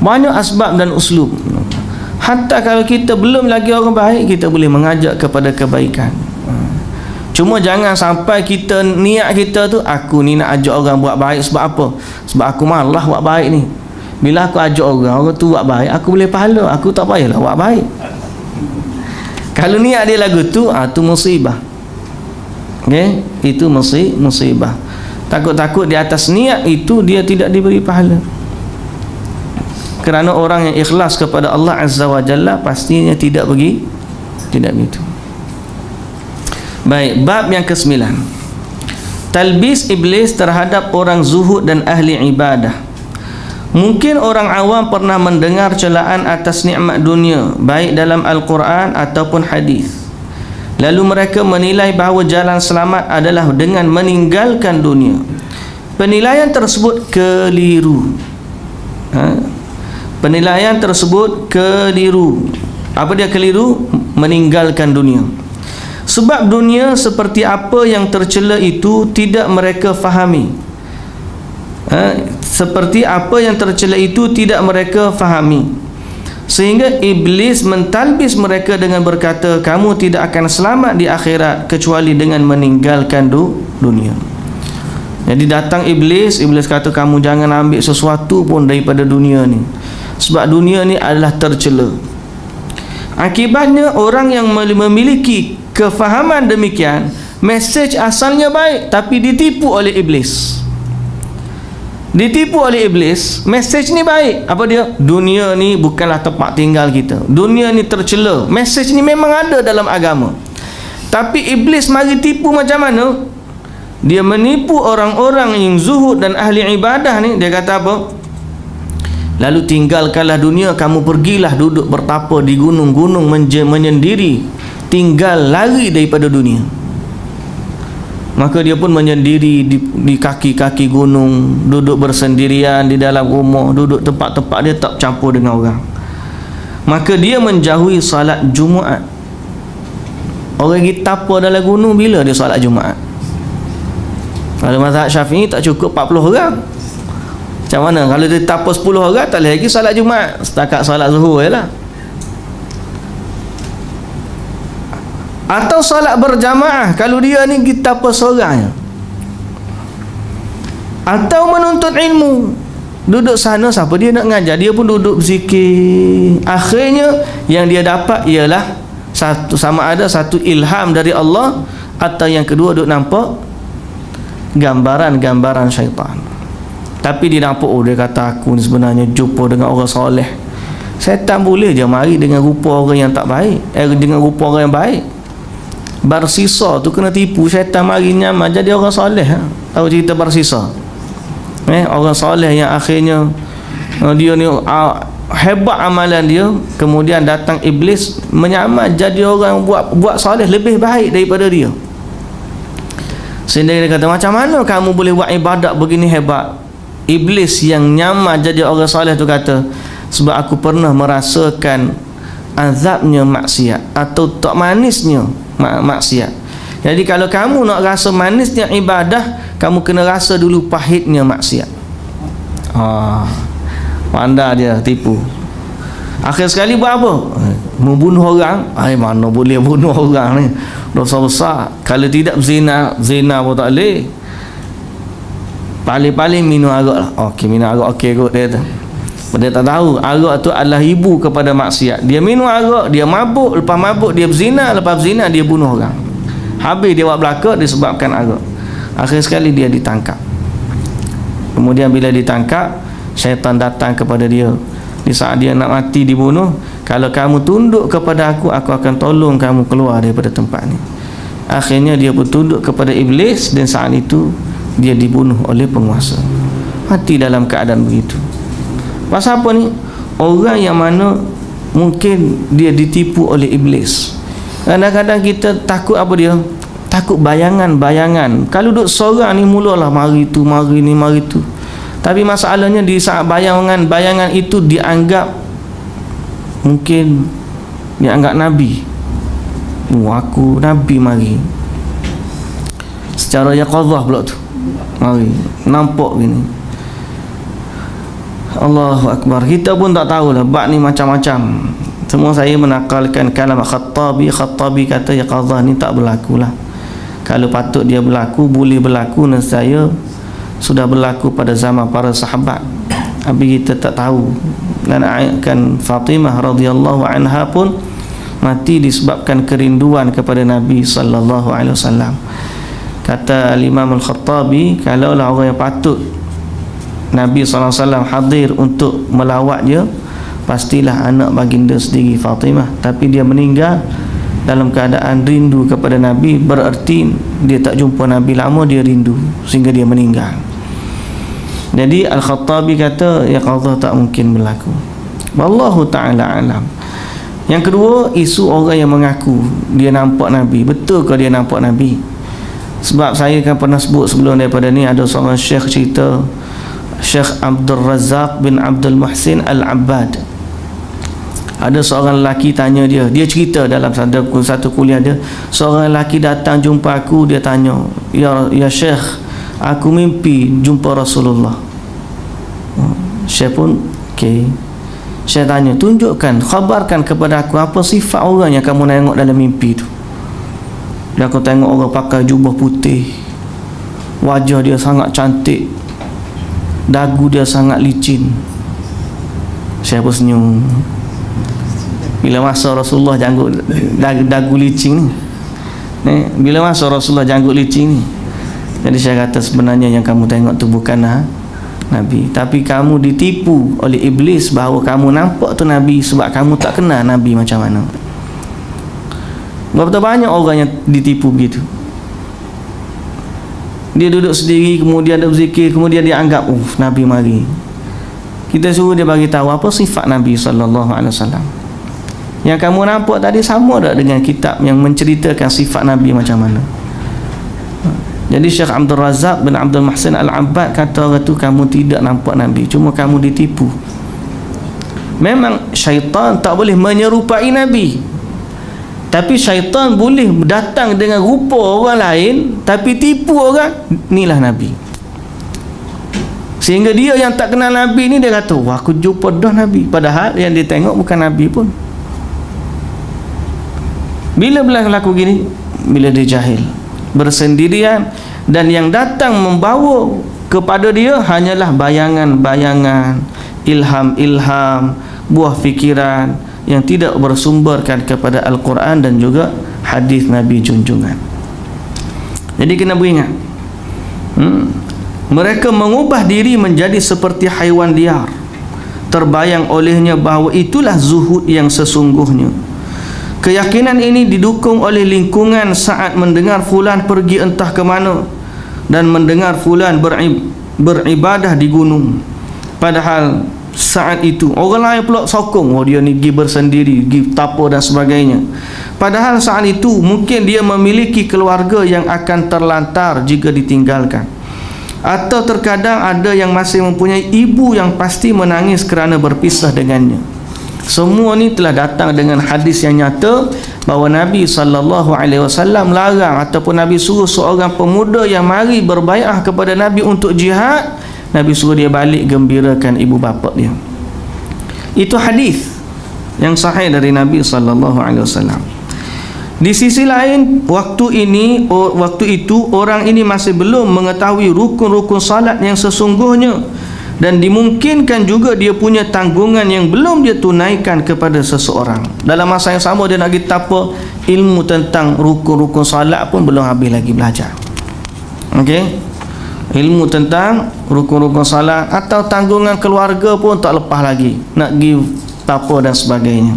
Banyak asbab dan uslub. Hatta kalau kita belum lagi orang baik, kita boleh mengajak kepada kebaikan. Cuma jangan sampai kita, niat kita tu, aku ni nak ajak orang buat baik sebab apa? Sebab aku malah buat baik ni. Bila aku ajak orang tu buat baik, aku boleh pahala, aku tak payahlah buat baik. Kalau niat dia lagu tu, tu musibah. Okay? Itu musibah. Takut-takut di atas niat itu dia tidak diberi pahala. Kerana orang yang ikhlas kepada Allah Azza wa Jalla pastinya tidak begitu. Baik, bab yang ke-9. Talbis iblis terhadap orang zuhud dan ahli ibadah. Mungkin orang awam pernah mendengar celaan atas nikmat dunia, baik dalam Al-Quran ataupun hadis. Lalu mereka menilai bahawa jalan selamat adalah dengan meninggalkan dunia. Penilaian tersebut keliru. Penilaian tersebut keliru. Apa dia keliru? Meninggalkan dunia. Sebab dunia seperti apa yang tercela itu tidak mereka fahami. Seperti apa yang tercela itu tidak mereka fahami. Sehingga iblis mentalbis mereka dengan berkata, kamu tidak akan selamat di akhirat kecuali dengan meninggalkan dunia. Jadi datang iblis kata, kamu jangan ambil sesuatu pun daripada dunia ni, sebab dunia ni adalah tercela. Akibatnya orang yang memiliki kefahaman demikian, mesej asalnya baik tapi ditipu oleh iblis. Mesej ni baik. Apa dia? Dunia ni bukanlah tempat tinggal kita. Dunia ni tercela. Mesej ni memang ada dalam agama. Tapi iblis mari tipu macam mana? Dia menipu orang-orang yang zuhud dan ahli ibadah ni. Dia kata apa? Lalu tinggalkanlah dunia, kamu pergilah duduk bertapa di gunung-gunung menyendiri, tinggal lari daripada dunia. Maka dia pun menyendiri di kaki-kaki gunung, duduk bersendirian di dalam rumah, duduk tempat-tempat dia tak campur dengan orang. Maka dia menjauhi salat Jumaat. Orang kita apa dalam gunung bila dia salat Jumaat? Kalau mazhab Syafi'i tak cukup 40 orang. Macam mana? Kalau dia tapa 10 orang, tak boleh lagi salat Jumaat, setakat salat Zuhur je lah. Atau salat berjamaah, kalau dia ni kita apa seorang. Atau menuntut ilmu, duduk sana, siapa dia nak ngajar, dia pun duduk berzikir. Akhirnya yang dia dapat ialah satu, sama ada satu ilham dari Allah, atau yang kedua duduk nampak gambaran-gambaran syaitan. Tapi dia nampak, oh dia kata aku ni sebenarnya jumpa dengan orang soleh. Syaitan boleh je mari dengan rupa orang yang tak baik, dengan rupa orang yang baik. Barsisa tu kena tipu, syaitan mari nyamar jadi orang soleh. Tahu cerita Barsisa? Orang soleh yang akhirnya dia ni hebat amalan dia, kemudian datang iblis menyamar jadi orang buat soleh lebih baik daripada dia. Sehingga dia kata, macam mana kamu boleh buat ibadat begini hebat? Iblis yang nyamar jadi orang soleh tu kata, sebab aku pernah merasakan azabnya maksiat, atau tak manisnya maksiat. Jadi kalau kamu nak rasa manisnya ibadah, kamu kena rasa dulu pahitnya maksiat. Pandai dia tipu. Akhir sekali buat apa? Membunuh orang. Mana boleh bunuh orang ni, dosa besar. Kalau tidak zina pun tak boleh. Paling-paling minum arak lah. Okey, minum arak okey kot dia tu. Dia tak tahu arak tu adalah ibu kepada maksiat. Dia minum arak, dia mabuk, lepas mabuk dia berzina, lepas berzina dia bunuh orang. Habis dia buat belaka disebabkan arak. Akhir sekali dia ditangkap. Kemudian bila ditangkap, syaitan datang kepada dia. Di saat dia nak mati dibunuh, kalau kamu tunduk kepada aku akan tolong kamu keluar daripada tempat ni. Akhirnya dia pun tunduk kepada iblis, dan saat itu dia dibunuh oleh penguasa. Mati dalam keadaan begitu. Pasal apa ni? Orang yang mana mungkin dia ditipu oleh iblis. Kadang-kadang kita takut apa dia? Takut bayangan-bayangan. Kalau duduk seorang ni mulalah mari tu, mari ni, mari tu. Tapi masalahnya di saat bayangan itu dianggap, mungkin dianggap Nabi. Aku Nabi mari. Secara yaqadzah pula tu. Mari nampak gini. Allahu Akbar. Kita pun tak tahulah bab ni macam-macam. Semua saya menakalkan kalam Khattabi kata yaqadzah ni tak berlaku lah. Kalau patut dia berlaku, boleh berlaku, nescaya sudah berlaku pada zaman para sahabat. Tapi kita tak tahu. Dan ayatkan Fatimah radhiyallahu anha pun mati disebabkan kerinduan kepada Nabi sallallahu alaihi wasallam. Kata Imam Al-Khattabi, kalaulah orang yang patut Nabi SAW hadir untuk melawat dia, pastilah anak baginda sendiri Fatimah. Tapi dia meninggal dalam keadaan rindu kepada Nabi, bererti dia tak jumpa Nabi lama, dia rindu sehingga dia meninggal. Jadi Al-Khattabi kata ya qadha tak mungkin berlaku. Wallahu ta'ala alam. Yang kedua, isu orang yang mengaku dia nampak Nabi. Betul ke dia nampak Nabi? Sebab saya kan pernah sebut sebelum daripada ni, ada seorang syekh cerita, Syekh Abdul Razak bin Abdul Muhsin Al-Abbad. Ada seorang lelaki tanya dia cerita dalam satu kuliah dia, seorang lelaki datang jumpa aku, dia tanya, ya Syekh, aku mimpi jumpa Rasulullah. Syekh pun okey. Syekh tanya, tunjukkan, khabarkan kepada aku apa sifat orang yang kamu tengok dalam mimpi tu. Dan aku tengok orang pakai jubah putih, wajah dia sangat cantik, dagu dia sangat licin. Syekh pun senyum. Bila masa Rasulullah janggut dagu licin ni, bila masa Rasulullah janggut licin ni. Jadi saya kata sebenarnya yang kamu tengok tu bukanlah Nabi, tapi kamu ditipu oleh iblis bahawa kamu nampak tu Nabi sebab kamu tak kenal Nabi macam mana. Berapa banyak orang yang ditipu begitu. Dia duduk sendiri, kemudian dia berzikir, kemudian dia anggap Nabi mari. Kita suruh dia bagi tahu apa sifat Nabi SAW. Yang kamu nampak tadi sama tak dengan kitab yang menceritakan sifat Nabi macam mana? Jadi Syekh Abdul Razak bin Abdul Muhsin Al-Abbad kata orang tu, kamu tidak nampak Nabi, cuma kamu ditipu. Memang syaitan tak boleh menyerupai Nabi, tapi syaitan boleh datang dengan rupa orang lain tapi tipu orang, inilah Nabi. Sehingga dia yang tak kenal Nabi ni, dia kata, wah aku jumpa dah Nabi, padahal yang dia tengok bukan Nabi pun. Bila berlaku gini? Bila dia jahil, bersendirian, dan yang datang membawa kepada dia hanyalah bayangan-bayangan, ilham-ilham, buah fikiran yang tidak bersumberkan kepada Al-Quran dan juga hadis Nabi junjungan. Jadi kena beringat, mereka mengubah diri menjadi seperti haiwan liar, terbayang olehnya bahawa itulah zuhud yang sesungguhnya. Keyakinan ini didukung oleh lingkungan saat mendengar fulan pergi entah ke mana dan mendengar fulan beribadah di gunung. Padahal saat itu orang lain pula sokong, dia ni pergi bersendiri, pergi tapa dan sebagainya. Padahal saat itu mungkin dia memiliki keluarga yang akan terlantar jika ditinggalkan. Atau terkadang ada yang masih mempunyai ibu yang pasti menangis kerana berpisah dengannya. Semua ni telah datang dengan hadis yang nyata bahawa Nabi SAW larang ataupun Nabi suruh seorang pemuda yang mari berbai'ah kepada Nabi untuk jihad, Nabi suruh dia balik gembirakan ibu bapa dia. Itu hadis yang sahih dari Nabi SAW. Di sisi lain, waktu itu orang ini masih belum mengetahui rukun-rukun salat yang sesungguhnya, dan dimungkinkan juga dia punya tanggungan yang belum dia tunaikan kepada seseorang. Dalam masa yang sama dia nak pergi tapa, ilmu tentang rukun-rukun salat pun belum habis lagi belajar. Okey, ilmu tentang rukun-rukun salat atau tanggungan keluarga pun tak lepas lagi, nak pergi tapa dan sebagainya.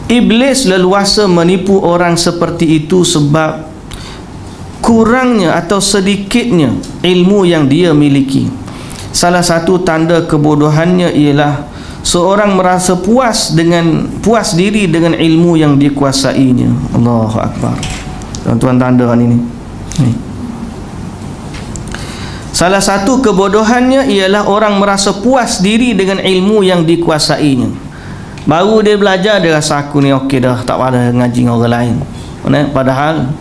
Iblis leluasa menipu orang seperti itu sebab kurangnya atau sedikitnya ilmu yang dia miliki. Salah satu tanda kebodohannya ialah seorang merasa puas diri dengan ilmu yang dikuasainya. Allahu Akbar. Tuan-tuan, tanda ini. Salah satu kebodohannya ialah orang merasa puas diri dengan ilmu yang dikuasainya. Baru dia belajar, dia rasa aku ni okey dah, tak ada ngaji dengan orang lain. Padahal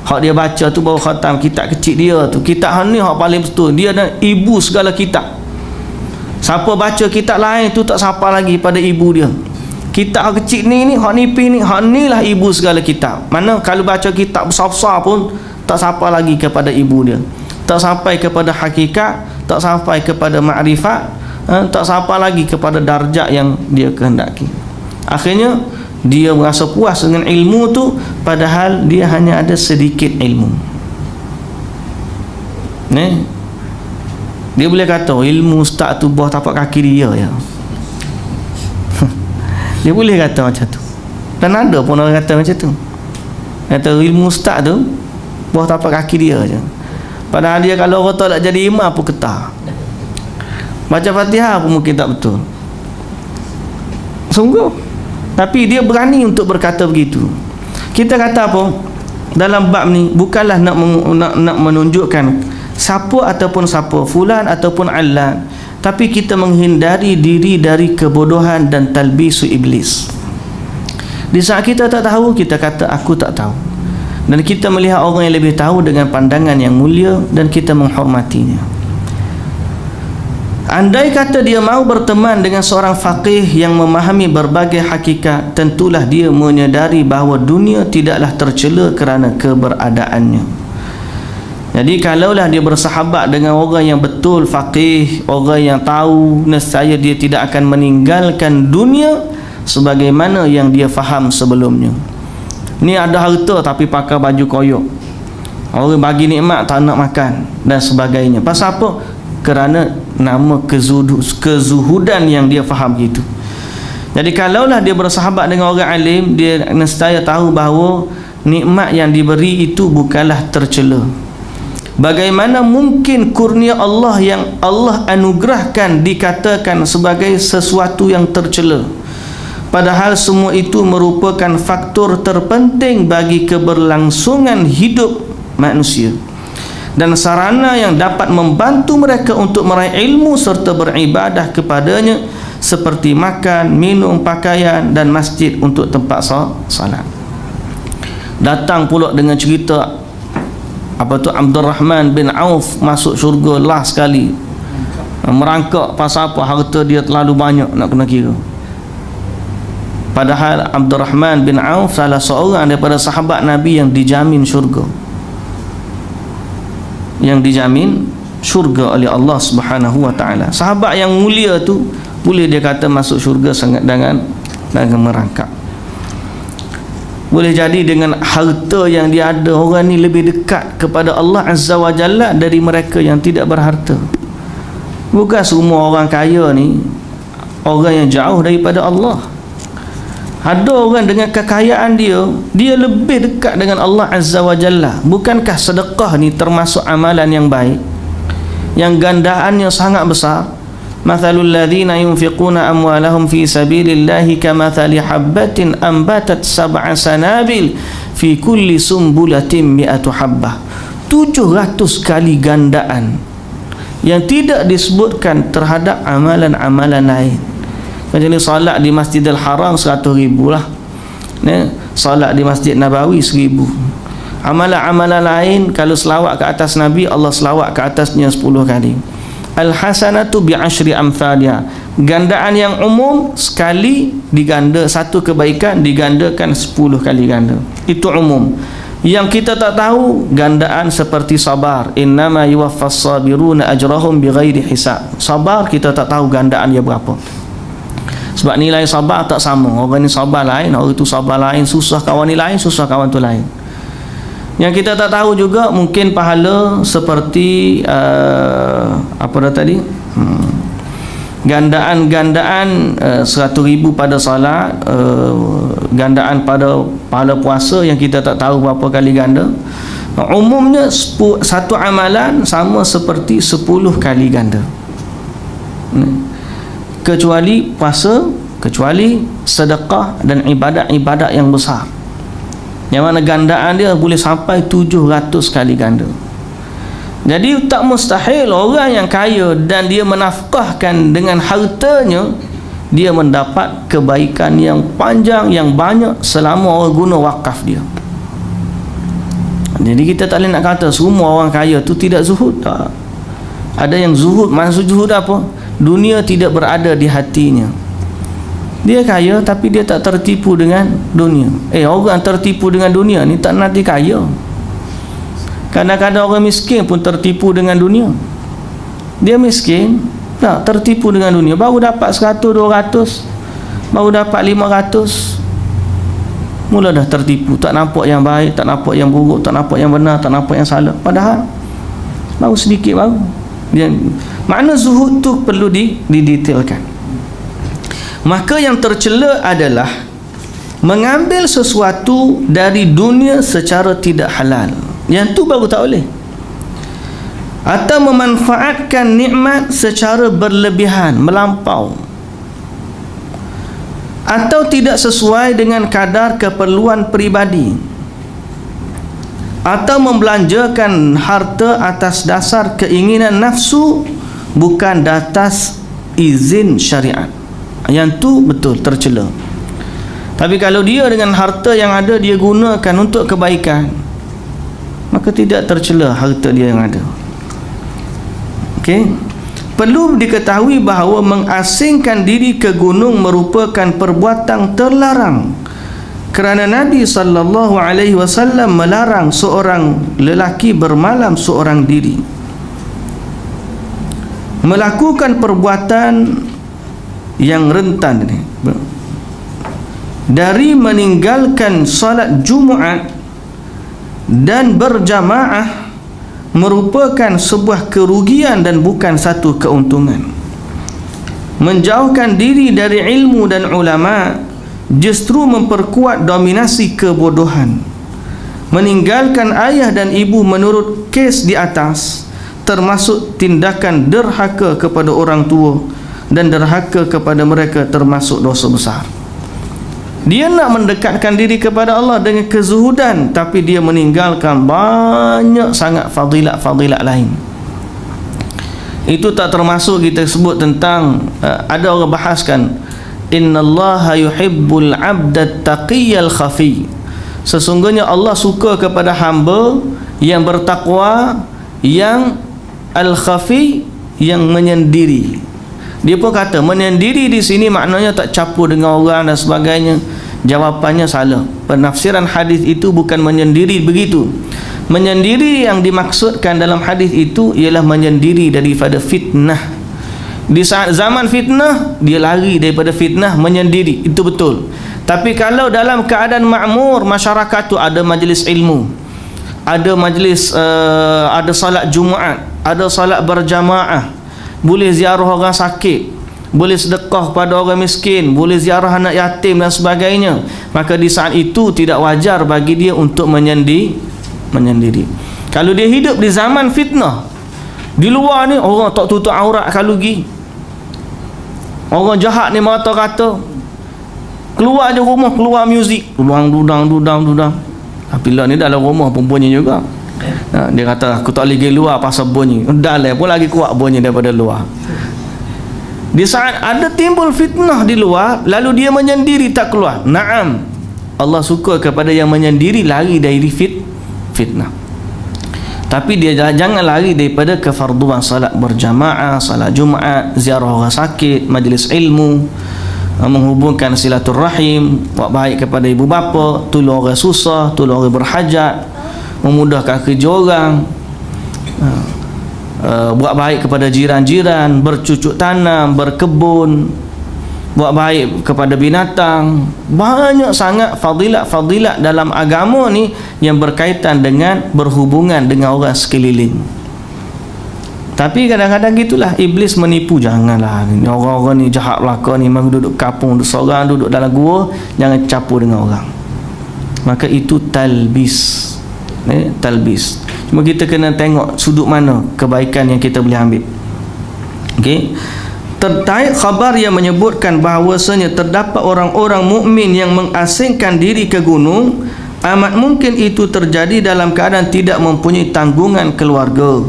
hak dia baca tu baru khatam kitab kecil dia tu. Kitab ni hak paling betul. Dia dah ibu segala kitab. Siapa baca kitab lain tu tak sapa lagi pada ibu dia. Kitab kecil ni hak nipis ni, hak ni lah ibu segala kitab. Mana kalau baca kitab besar-besar pun tak sapa lagi kepada ibu dia. Tak sampai kepada hakikat, tak sampai kepada makrifat, tak sapa lagi kepada darjat yang dia kehendaki. Akhirnya dia merasa puas dengan ilmu tu, padahal dia hanya ada sedikit ilmu. Dia boleh kata ilmu ustaz tu bawah tapak kaki dia ya. Dia boleh kata macam tu. Dan ada pun orang kata macam tu. Kata ilmu ustaz tu bawah tapak kaki dia je. Padahal dia kalau orang tak jadi imam pun ketah. Baca Fatihah pun mungkin tak betul. Sungguh. Tapi dia berani untuk berkata begitu. Kita kata apa? Dalam bab ni bukanlah nak menunjukkan siapa ataupun siapa, fulan ataupun allan, tapi kita menghindari diri dari kebodohan dan talbisu iblis. Di saat kita tak tahu, kita kata aku tak tahu, dan kita melihat orang yang lebih tahu dengan pandangan yang mulia dan kita menghormatinya. Andai kata dia mau berteman dengan seorang faqih yang memahami berbagai hakikat, tentulah dia menyedari bahawa dunia tidaklah tercela kerana keberadaannya. Jadi kalaulah dia bersahabat dengan orang yang betul faqih, orang yang tahu, nescaya dia tidak akan meninggalkan dunia sebagaimana yang dia faham sebelumnya. Ni ada harta tapi pakai baju koyok, orang bagi nikmat tak nak makan dan sebagainya. Pasal apa? Kerana nama kezuhudan yang dia faham gitu. Jadi kalaulah dia bersahabat dengan orang alim, dia nescaya tahu bahawa nikmat yang diberi itu bukanlah tercela. Bagaimana mungkin kurnia Allah yang Allah anugerahkan dikatakan sebagai sesuatu yang tercela, padahal semua itu merupakan faktor terpenting bagi keberlangsungan hidup manusia dan sarana yang dapat membantu mereka untuk meraih ilmu serta beribadah kepadanya, seperti makan, minum, pakaian dan masjid untuk tempat salat. Datang pula dengan cerita apa tu, Abdul Rahman bin Auf masuk syurga last sekali, merangkak pasal apa? Harta dia terlalu banyak nak kena kira. Padahal Abdul Rahman bin Auf salah seorang daripada sahabat Nabi yang dijamin syurga, yang dijamin syurga oleh Allah Subhanahu wa taala. Sahabat yang mulia tu boleh dia kata masuk syurga sangat dengan merangkak. Boleh jadi dengan harta yang dia ada, orang ni lebih dekat kepada Allah Azza wa Jalla dari mereka yang tidak berharta. Bukan semua orang kaya ni orang yang jauh daripada Allah. Ada orang dengan kekayaan dia lebih dekat dengan Allah Azza wa Jalla. Bukankah sedekah ni termasuk amalan yang baik, yang gandaannya sangat besar? Mathalul ladzina yunfiquna amwalahum fi sabilillahi kamathali habbatin ambatat sab'a sanabil fi kulli sumbulatin mi'atu habbah. 700 kali gandaan yang tidak disebutkan terhadap amalan-amalan lain. Macam ni salat di Masjidil Haram 100,000 lah, salat di Masjid Nabawi 1,000. Amalan-amalan lain, kalau selawat ke atas Nabi, Allah selawat ke atasnya 10 kali. Al-hasanatu bi'ashri amthaliha. Gandaan yang umum sekali diganda, satu kebaikan digandakan 10 kali ganda. Itu umum. Yang kita tak tahu gandaan seperti sabar, innama yuwaffas sabiruna ajrahum bighairi hisab. Sabar kita tak tahu gandaan dia berapa, sebab nilai sabar tak sama. Orang ni sabar lain, orang itu sabar lain, susah kawan ni lain, susah kawan tu lain. Yang kita tak tahu juga mungkin pahala seperti apa dah tadi, gandaan 100,000 pada salat, gandaan pada pahala puasa yang kita tak tahu berapa kali ganda. Umumnya satu amalan sama seperti 10 kali ganda, kecuali puasa, kecuali sedekah dan ibadat-ibadat yang besar, yang mana gandaan dia boleh sampai 700 kali ganda. Jadi tak mustahil orang yang kaya dan dia menafkahkan dengan hartanya, dia mendapat kebaikan yang panjang, yang banyak selama orang guna wakaf dia. Jadi kita tak boleh nak kata semua orang kaya tu tidak zuhud. Tak. Ada yang zuhud. Maksud zuhud apa? Dunia tidak berada di hatinya. Dia kaya tapi dia tak tertipu dengan dunia. Orang tertipu dengan dunia ni tak nanti kaya. Kadang-kadang orang miskin pun tertipu dengan dunia. Dia miskin, tak tertipu dengan dunia, baru dapat 100, 200, baru dapat 500, mula dah tertipu. Tak nampak yang baik, tak nampak yang buruk, tak nampak yang benar, tak nampak yang salah. Padahal baru sedikit baru. Makna zuhud tu perlu didetailkan. Maka yang tercela adalah mengambil sesuatu dari dunia secara tidak halal. Yang tu baru tak boleh. Atau memanfaatkan nikmat secara berlebihan, melampau, atau tidak sesuai dengan kadar keperluan peribadi, atau membelanjakan harta atas dasar keinginan nafsu, bukan atas izin syariat. Yang tu betul tercela. Tapi kalau dia dengan harta yang ada dia gunakan untuk kebaikan, maka tidak tercela harta dia yang ada. Okey. Perlu diketahui bahawa mengasingkan diri ke gunung merupakan perbuatan terlarang, kerana Nabi SAW melarang seorang lelaki bermalam seorang diri. Melakukan perbuatan yang rentan ini, dari meninggalkan salat Jumaat dan berjamaah, merupakan sebuah kerugian dan bukan satu keuntungan. Menjauhkan diri dari ilmu dan ulama justru memperkuat dominasi kebodohan. Meninggalkan ayah dan ibu menurut kes di atas termasuk tindakan derhaka kepada orang tua, dan derhaka kepada mereka termasuk dosa besar. Dia nak mendekatkan diri kepada Allah dengan kezuhudan, tapi dia meninggalkan banyak sangat fadilat-fadilat lain. Itu tak termasuk kita sebut tentang ada orang bahaskan innallaha yuhibbul 'abdat taqiyyal khafi. Sesungguhnya Allah suka kepada hamba yang bertakwa, yang al-khafi, yang menyendiri. Dia pun kata menyendiri di sini maknanya tak campur dengan orang dan sebagainya. Jawapannya salah. Penafsiran hadis itu bukan menyendiri begitu. Menyendiri yang dimaksudkan dalam hadis itu ialah menyendiri daripada fitnah. Di saat zaman fitnah dia lari daripada fitnah, menyendiri, itu betul. Tapi kalau dalam keadaan makmur, masyarakat tu ada majlis ilmu, ada majlis ada salat Jumaat, ada salat berjamaah, boleh ziarah orang sakit, boleh sedekah kepada orang miskin, boleh ziarah anak yatim dan sebagainya, maka di saat itu tidak wajar bagi dia untuk menyendiri. Kalau dia hidup di zaman fitnah, di luar ni orang tak tutup aurat kalau pergi, orang jahat ni mata kata, keluar je rumah, keluar muzik, dudang. Tapi lah ni dalam rumah pun bunyi juga. Dia kata aku tak boleh pergi luar pasal bunyi. Dalam pun lagi kuat bunyi daripada luar. Di saat ada timbul fitnah di luar, lalu dia menyendiri tak keluar. Naam, Allah suka kepada yang menyendiri, lari dari fitnah. Tapi dia jangan lari daripada kefarduan salat berjamaah, salat Jumaat, ziarah orang sakit, majlis ilmu, menghubungkan silaturahim, buat baik kepada ibu bapa, tolong orang susah, tolong orang berhajat, memudahkan kerja orang, buat baik kepada jiran-jiran, bercucuk tanam, berkebun, buat baik kepada binatang. Banyak sangat fadilat-fadilat dalam agama ni yang berkaitan dengan berhubungan dengan orang sekeliling. Tapi kadang-kadang gitulah iblis menipu. Janganlah orang-orang ni jahat belaka ni, memang duduk kampung, duduk seorang, duduk dalam gua, jangan campur dengan orang. Maka itu talbis. Talbis. Cuma kita kena tengok sudut mana kebaikan yang kita boleh ambil. Okey. Tertaik khabar yang menyebutkan bahawasanya terdapat orang-orang mukmin yang mengasingkan diri ke gunung, amat mungkin itu terjadi dalam keadaan tidak mempunyai tanggungan keluarga,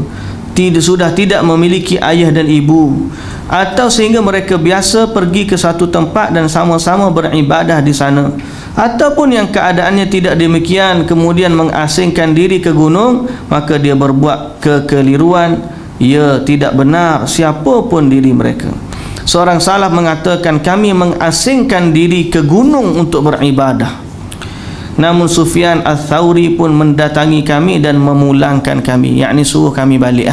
sudah tidak memiliki ayah dan ibu, atau sehingga mereka biasa pergi ke satu tempat dan sama-sama beribadah di sana, ataupun yang keadaannya tidak demikian kemudian mengasingkan diri ke gunung, maka dia berbuat kekeliruan, ia tidak benar siapa pun diri mereka. Seorang salaf mengatakan, kami mengasingkan diri ke gunung untuk beribadah, namun Sufyan Ats-Tsauri pun mendatangi kami dan memulangkan kami, yakni suruh kami balik.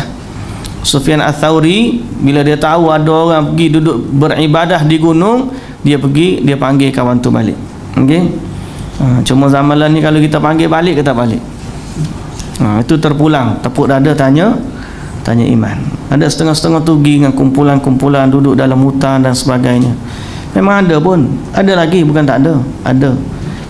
Sufyan Ats-Tsauri bila dia tahu ada orang pergi duduk beribadah di gunung, dia pergi, dia panggil kawan tu balik. Okey. Cuma zaman ni kalau kita panggil balik, kita balik. Itu terpulang, tepuk dada tanya, tanya iman. Ada setengah-setengah tu pergi dengan kumpulan-kumpulan, duduk dalam hutan dan sebagainya. Memang ada pun, ada lagi, bukan tak ada, ada.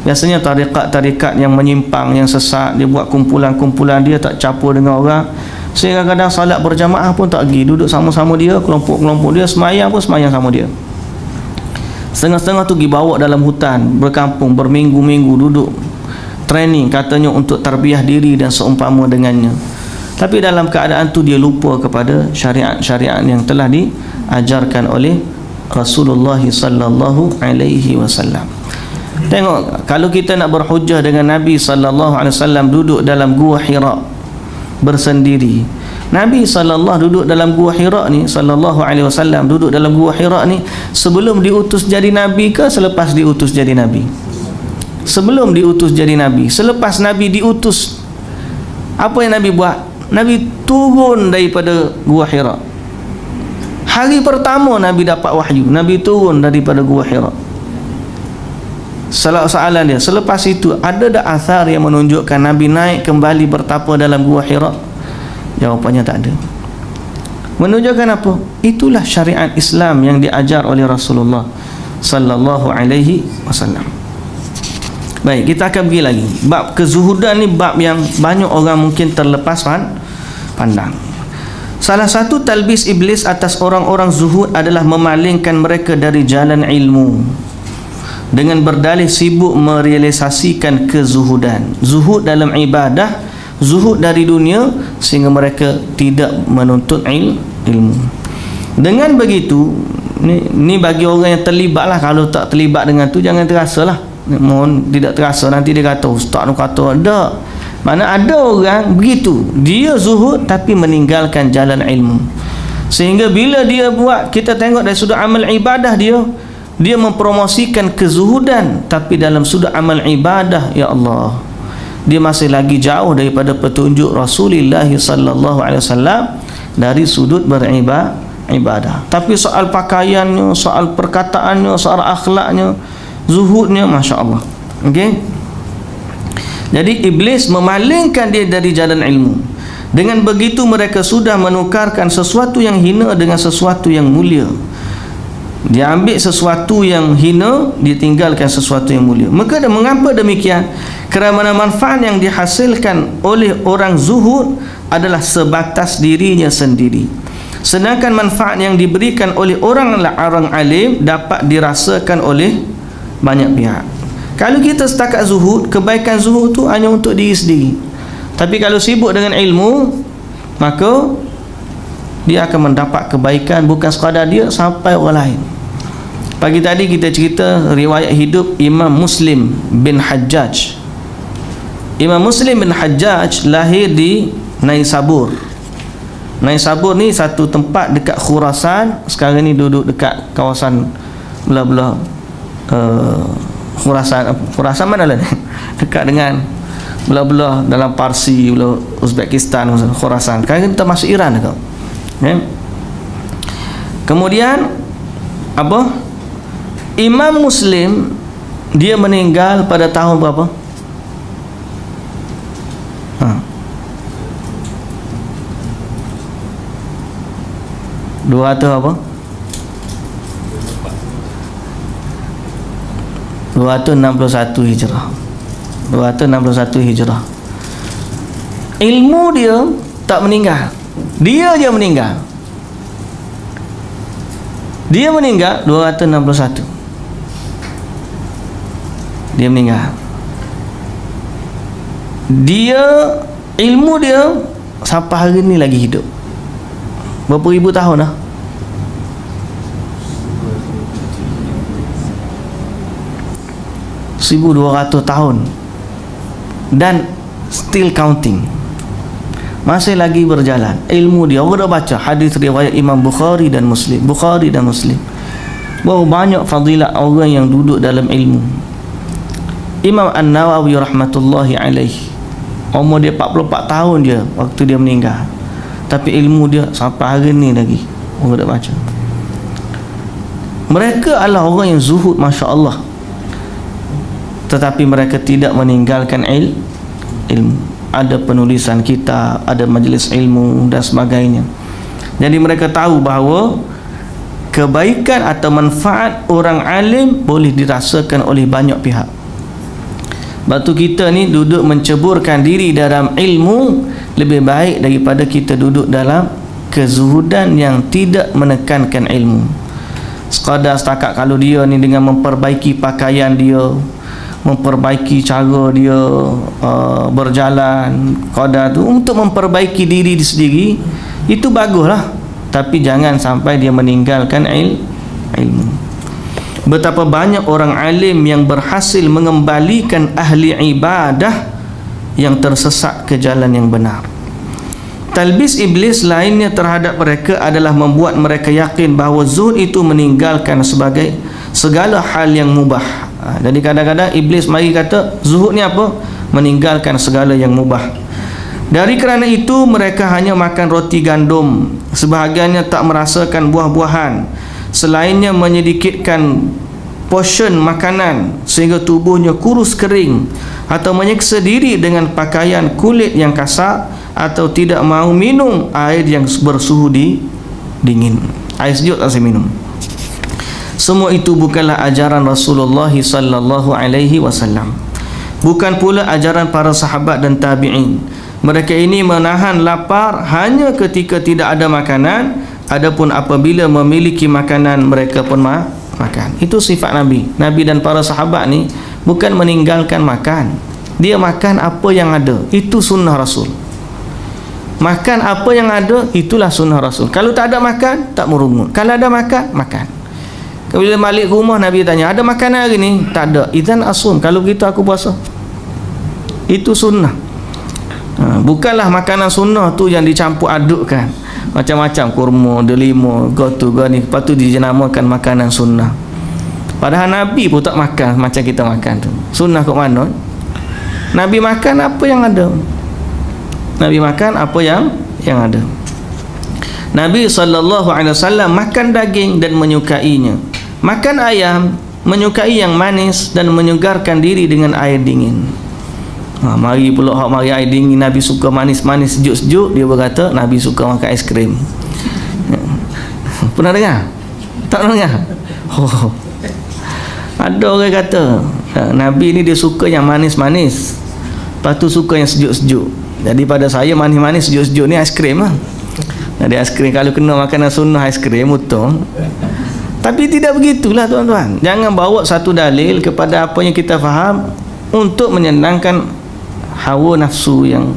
Biasanya tarikat-tarikat yang menyimpang, yang sesat, dia buat kumpulan-kumpulan, dia tak campur dengan orang, sehingga kadang salat berjamaah pun tak pergi, duduk sama-sama dia, kelompok-kelompok dia, semayang pun semayang sama dia. Setengah-setengah tu pergi bawa dalam hutan, berkampung, berminggu-minggu duduk training, katanya untuk tarbiyah diri dan seumpama dengannya. Tapi dalam keadaan tu dia lupa kepada syariat-syariat yang telah diajarkan oleh Rasulullah sallallahu alaihi wasallam. Tengok, kalau kita nak berhujah dengan Nabi sallallahu alaihi wasallam duduk dalam gua Hira bersendiri. Nabi sallallahu duduk dalam gua Hira ni, sallallahu alaihi wasallam duduk dalam gua Hira ni sebelum diutus jadi nabi ke selepas diutus jadi nabi? Sebelum diutus jadi nabi. Selepas Nabi diutus, apa yang Nabi buat? Nabi turun daripada gua Hira. Hari pertama Nabi dapat wahyu, Nabi turun daripada gua Hira. Soalan dia, selepas itu ada tak athar yang menunjukkan Nabi naik kembali bertapa dalam gua Hira? Jawapannya tak ada. Menunjukkan apa? Itulah syariat Islam yang diajar oleh Rasulullah sallallahu alaihi wasallam. Baik, kita akan pergi lagi. Bab kezuhudan ni bab yang banyak orang mungkin terlepas pandang. Salah satu talbis iblis atas orang-orang zuhud adalah memalingkan mereka dari jalan ilmu dengan berdalih sibuk merealisasikan kezuhudan. Zuhud dalam ibadah, zuhud dari dunia, sehingga mereka tidak menuntut ilmu. Dengan begitu, ni bagi orang yang terlibat lah. Kalau tak terlibat dengan tu, jangan terasa lah. Mohon tidak terasa, nanti dia kata ustaz tu kata ada. Mana ada orang begitu, dia zuhud tapi meninggalkan jalan ilmu, sehingga bila dia buat, kita tengok dari sudut amal ibadah dia mempromosikan kezuhudan, tapi dalam sudut amal ibadah, ya Allah, dia masih lagi jauh daripada petunjuk Rasulullah sallallahu alaihi wasallam dari sudut beribadah. Tapi soal pakaiannya, soal perkataannya, soal akhlaknya, zuhudnya, Masya Allah. Okey. Jadi iblis memalingkan dia dari jalan ilmu. Dengan begitu mereka sudah menukarkan sesuatu yang hina dengan sesuatu yang mulia. Dia ambil sesuatu yang hina, dia tinggalkan sesuatu yang mulia. Mengapa demikian? Kerana manfaat yang dihasilkan oleh orang zuhud adalah sebatas dirinya sendiri, sedangkan manfaat yang diberikan oleh orang alim dapat dirasakan oleh banyak pihak. Kalau kita setakat zuhud, kebaikan zuhud tu hanya untuk diri sendiri. Tapi kalau sibuk dengan ilmu, maka dia akan mendapat kebaikan bukan sekadar dia, sampai orang lain. Pagi tadi kita cerita riwayat hidup Imam Muslim bin Hajjaj. Imam Muslim bin Hajjaj lahir di Naisabur. Naisabur ni satu tempat dekat Khurasan. Sekarang ni duduk dekat kawasan belah-belah Khurasan mana lah ni? Dekat dengan belah-belah dalam Parsi, belah Uzbekistan, Khurasan. Sekarang kita masuk Iran dekat. Kemudian apa? Imam Muslim dia meninggal pada tahun berapa? 200 apa? 261 Hijrah. 261 Hijrah. Ilmu dia tak meninggal, dia je meninggal. Dia meninggal 261. Dia meninggal. Dia, ilmu dia sampai hari ni lagi hidup. Berapa ribu tahun dah? $1,200 tahun. Dan still counting. Masih lagi berjalan. Ilmu dia, orang dah baca hadis riwayat Imam Bukhari dan Muslim. Bahawa banyak fadilat orang yang duduk dalam ilmu. Imam An-Nawawi rahmatullahi alaihi, umur dia 44 tahun je waktu dia meninggal, tapi ilmu dia sampai hari ni lagi orang dah baca. Mereka adalah orang yang zuhud, Masya Allah, tetapi mereka tidak meninggalkan ilmu. ada penulisan kitab, ada majlis ilmu dan sebagainya. Jadi mereka tahu bahawa kebaikan atau manfaat orang alim boleh dirasakan oleh banyak pihak. Sebab tu kita ni duduk menceburkan diri dalam ilmu lebih baik daripada kita duduk dalam kezuhudan yang tidak menekankan ilmu. Sekadar setakat kalau dia ni dengan memperbaiki pakaian dia, memperbaiki cara dia berjalan, qadar tu untuk memperbaiki diri dia sendiri, itu baguslah. Tapi jangan sampai dia meninggalkan ilmu. Betapa banyak orang alim yang berhasil mengembalikan ahli ibadah yang tersesat ke jalan yang benar. Talbis iblis lainnya terhadap mereka adalah membuat mereka yakin bahawa zuhud itu meninggalkan sebagai segala hal yang mubah. Jadi kadang-kadang iblis mari kata zuhud ni apa? Meninggalkan segala yang mubah. Dari kerana itu mereka hanya makan roti gandum, sebahagiannya tak merasakan buah-buahan, selainnya menyedikitkan portion makanan sehingga tubuhnya kurus kering, atau menyiksa diri dengan pakaian kulit yang kasar, atau tidak mahu minum air yang bersuhu dingin. Air sejuk tak saya minum. Semua itu bukanlah ajaran Rasulullah sallallahu alaihi wasallam. Bukan pula ajaran para sahabat dan tabi'in. Mereka ini menahan lapar hanya ketika tidak ada makanan, adapun apabila memiliki makanan mereka pun makan. Itu sifat Nabi. Nabi dan para sahabat ni bukan meninggalkan makan. Dia makan apa yang ada. Itu sunnah Rasul. Makan apa yang ada, itulah sunnah Rasul. Kalau tak ada makan, tak merungut. Kalau ada makan, makan. Bila balik ke rumah, Nabi tanya, ada makanan hari ni? Tak ada. Idzan asum. Kalau begitu aku puasa. Itu sunnah. Bukanlah makanan sunnah tu yang dicampur adukkan macam-macam, kurma, delima, gotu, gani, lepas tu dijenamakan makanan sunnah. Padahal Nabi pun tak makan macam kita makan tu. Sunnah kat mana? Nabi makan apa yang ada. Nabi makan apa yang ada. Nabi SAW makan daging dan menyukainya. Makan ayam, menyukai yang manis dan menyegarkan diri dengan air dingin. Mari pula hak mari air dingin, Nabi suka manis-manis, sejuk-sejuk, dia berkata Nabi suka makan ais krim. Pernah dengar? Tak pernah dengar? Oh. Ada orang kata Nabi ni dia suka yang manis-manis, lepas tu suka yang sejuk-sejuk. Jadi pada saya manis-manis, sejuk-sejuk ni ais krim lah. Jadi ais krim, kalau kena makanan sunnah ais krim betul. Tapi tidak begitulah tuan-tuan. Jangan bawa satu dalil kepada apa yang kita faham untuk menyenangkan hawa nafsu yang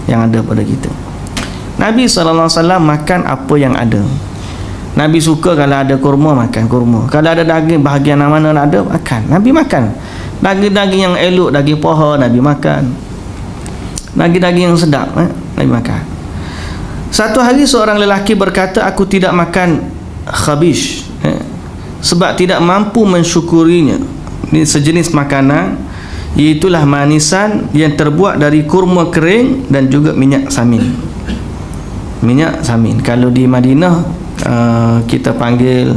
ada pada kita. Nabi SAW makan apa yang ada. Nabi suka kalau ada kurma, makan kurma. Kalau ada daging, bahagian mana ada, makan. Nabi makan daging-daging yang elok, daging paha, Nabi makan. Daging-daging yang sedap, Nabi makan. Satu hari seorang lelaki berkata, aku tidak makan khabish, sebab tidak mampu mensyukurinya. Ini sejenis makanan, iaitulah manisan yang terbuat dari kurma kering dan juga minyak samin. Minyak samin, kalau di Madinah kita panggil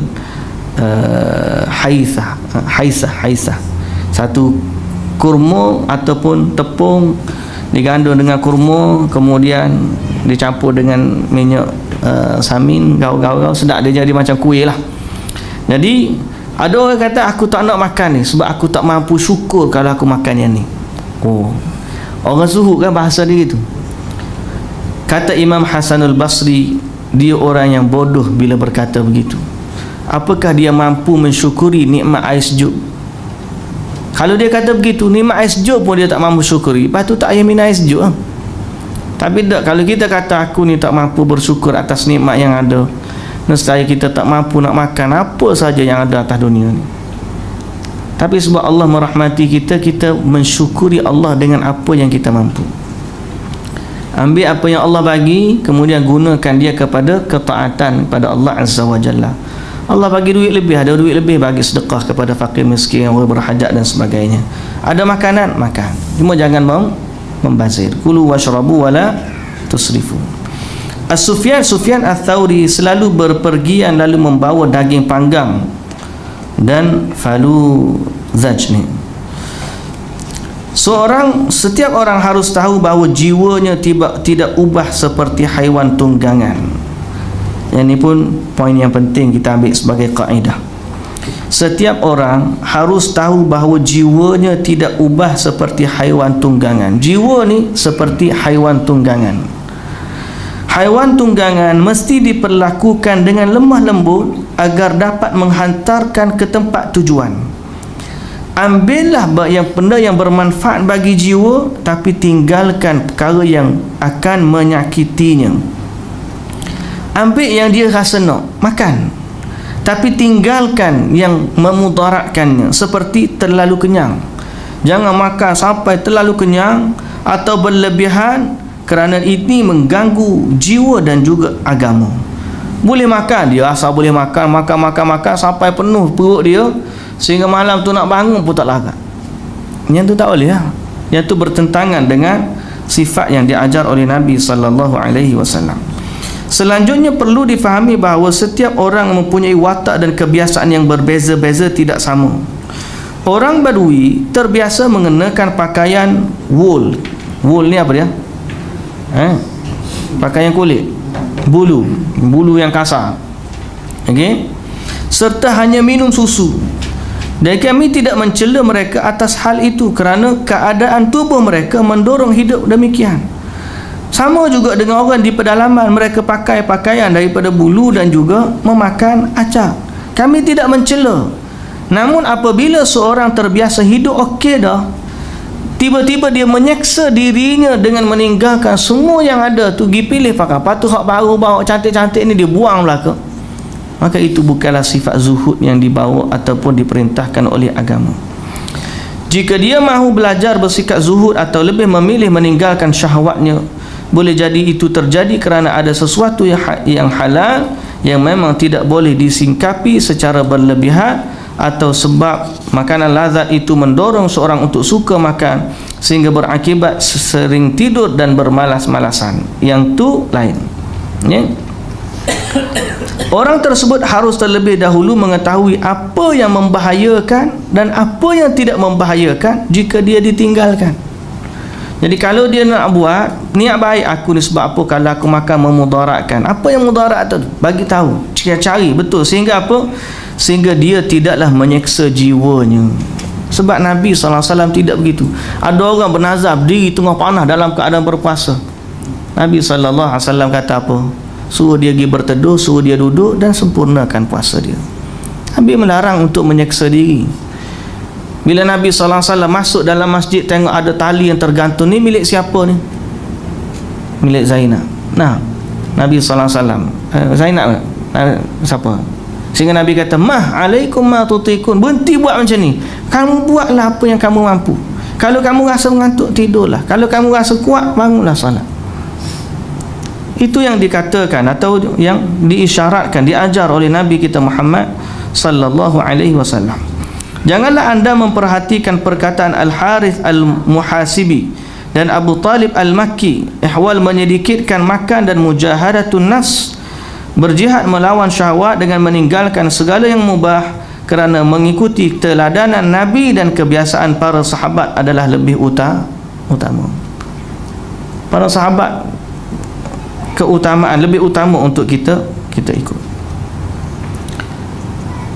haisah. Satu kurma ataupun tepung digandung dengan kurma, kemudian dicampur dengan minyak samin, gaul-gaul, sedap, dia jadi macam kuih lah. Jadi ada orang kata aku tak nak makan ni sebab aku tak mampu syukur kalau aku makan yang ni. Oh, orang zuhud kan bahasa dia gitu. Kata Imam Hasanul Basri, dia orang yang bodoh bila berkata begitu. Apakah dia mampu mensyukuri nikmat air sejuk? Kalau dia kata begitu, nikmat air sejuk pun dia tak mampu syukuri, lepas tu tak payah minum air sejuk lah. Tapi tak, kalau kita kata aku ni tak mampu bersyukur atas nikmat yang ada, nescaya kita tak mampu nak makan apa saja yang ada atas dunia ni. Tapi sebab Allah merahmati kita, kita mensyukuri Allah dengan apa yang kita mampu. Ambil apa yang Allah bagi, kemudian gunakan dia kepada ketaatan kepada Allah Azza wa Jalla. Allah bagi duit lebih, ada duit lebih, bagi sedekah kepada fakir miskin, orang berhajat dan sebagainya. Ada makanan, makan. Cuma jangan membazir. Kulu washrabu wala tusrifu. Sufyan Ats-Tsauri selalu berpergian lalu membawa daging panggang dan falu zaj ni. Setiap orang harus tahu bahawa jiwanya tidak ubah seperti haiwan tunggangan. Yang ini pun poin yang penting kita ambil sebagai kaedah. Setiap orang harus tahu bahawa jiwanya tidak ubah seperti haiwan tunggangan. Jiwa ni seperti haiwan tunggangan. Haiwan tunggangan mesti diperlakukan dengan lemah lembut agar dapat menghantarkan ke tempat tujuan. Ambillah benda yang bermanfaat bagi jiwa, tapi tinggalkan perkara yang akan menyakitinya. Ambil yang dia rasa nak makan, tapi tinggalkan yang memudaratkannya, seperti terlalu kenyang. Jangan makan sampai terlalu kenyang atau berlebihan, kerana ini mengganggu jiwa dan juga agama. Boleh makan, dia asal boleh makan sampai penuh perut dia, sehingga malam tu nak bangun pun tak larat. Yang tu tak boleh lah. Yang tu bertentangan dengan sifat yang diajar oleh Nabi SAW. Selanjutnya perlu difahami bahawa setiap orang mempunyai watak dan kebiasaan yang berbeza-beza, tidak sama. Orang Badui terbiasa mengenakan pakaian wool. Wool ni apa dia? Pakaian kulit, bulu yang kasar, okey, serta hanya minum susu. Dan kami tidak mencela mereka atas hal itu, kerana keadaan tubuh mereka mendorong hidup demikian. Sama juga dengan orang di pedalaman, mereka pakai pakaian daripada bulu dan juga memakan acak. Kami tidak mencela. Namun apabila seorang terbiasa hidup okey dah, tiba-tiba dia menyeksa dirinya dengan meninggalkan semua yang ada tu, pergi pilih pakai patu hak baru, bawa cantik-cantik ni dia buang belaka, maka itu bukanlah sifat zuhud yang dibawa ataupun diperintahkan oleh agama. Jika dia mahu belajar bersikap zuhud atau lebih memilih meninggalkan syahwatnya, boleh jadi itu terjadi kerana ada sesuatu yang halal yang memang tidak boleh disingkapi secara berlebihan, atau sebab makanan lazat itu mendorong seorang untuk suka makan sehingga berakibat sering tidur dan bermalas-malasan. Yang tu lain, ya? Orang tersebut harus terlebih dahulu mengetahui apa yang membahayakan dan apa yang tidak membahayakan jika dia ditinggalkan. Jadi kalau dia nak buat niat baik, aku ni sebab apa, kalau aku makan memudaratkan, apa yang mudarat tu bagi tahu, cari betul, sehingga apa, sehingga dia tidaklah menyeksa jiwanya. Sebab Nabi SAW tidak begitu. Ada orang bernazar berdiri tengah panah dalam keadaan berpuasa, Nabi SAW kata apa? Suruh dia pergi berteduh, suruh dia duduk dan sempurnakan puasa dia. Nabi melarang untuk menyeksa diri. Bila Nabi SAW masuk dalam masjid, tengok ada tali yang tergantung, ni milik siapa ni? Milik Zainab. Nah, Nabi SAW, Zainab siapa? Sehingga Nabi kata, mah alaikum ma tutikun, berhenti buat macam ni, kamu buatlah apa yang kamu mampu. Kalau kamu rasa mengantuk, tidurlah. Kalau kamu rasa kuat, bangunlah salat. Itu yang dikatakan atau yang diisyaratkan, diajar oleh Nabi kita Muhammad sallallahu alaihi wasallam. Janganlah anda memperhatikan perkataan Al-Harith Al-Muhasibi dan Abu Talib Al-Makki, ihwal menyedikitkan makan dan mujahadatun nafs, berjihad melawan syahwat dengan meninggalkan segala yang mubah, kerana mengikuti teladanan Nabi dan kebiasaan para sahabat adalah lebih utama. Para sahabat keutamaan lebih utama untuk kita ikut.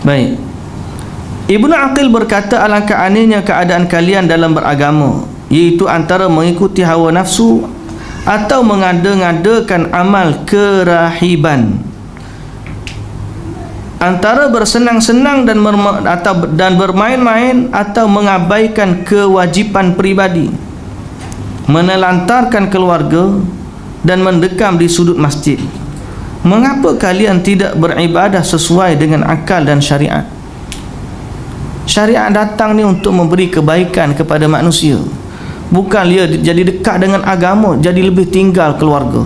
Baik. Ibnu Aqil berkata, alangkah anehnya keadaan kalian dalam beragama, iaitu antara mengikuti hawa nafsu atau mengada-ngadakan amal kerahiban, antara bersenang-senang dan bermain-main atau mengabaikan kewajipan pribadi, menelantarkan keluarga dan mendekam di sudut masjid. Mengapa kalian tidak beribadah sesuai dengan akal dan syariat? Syariat datang ni untuk memberi kebaikan kepada manusia, bukan dia jadi dekat dengan agama jadi lebih tinggal keluarga,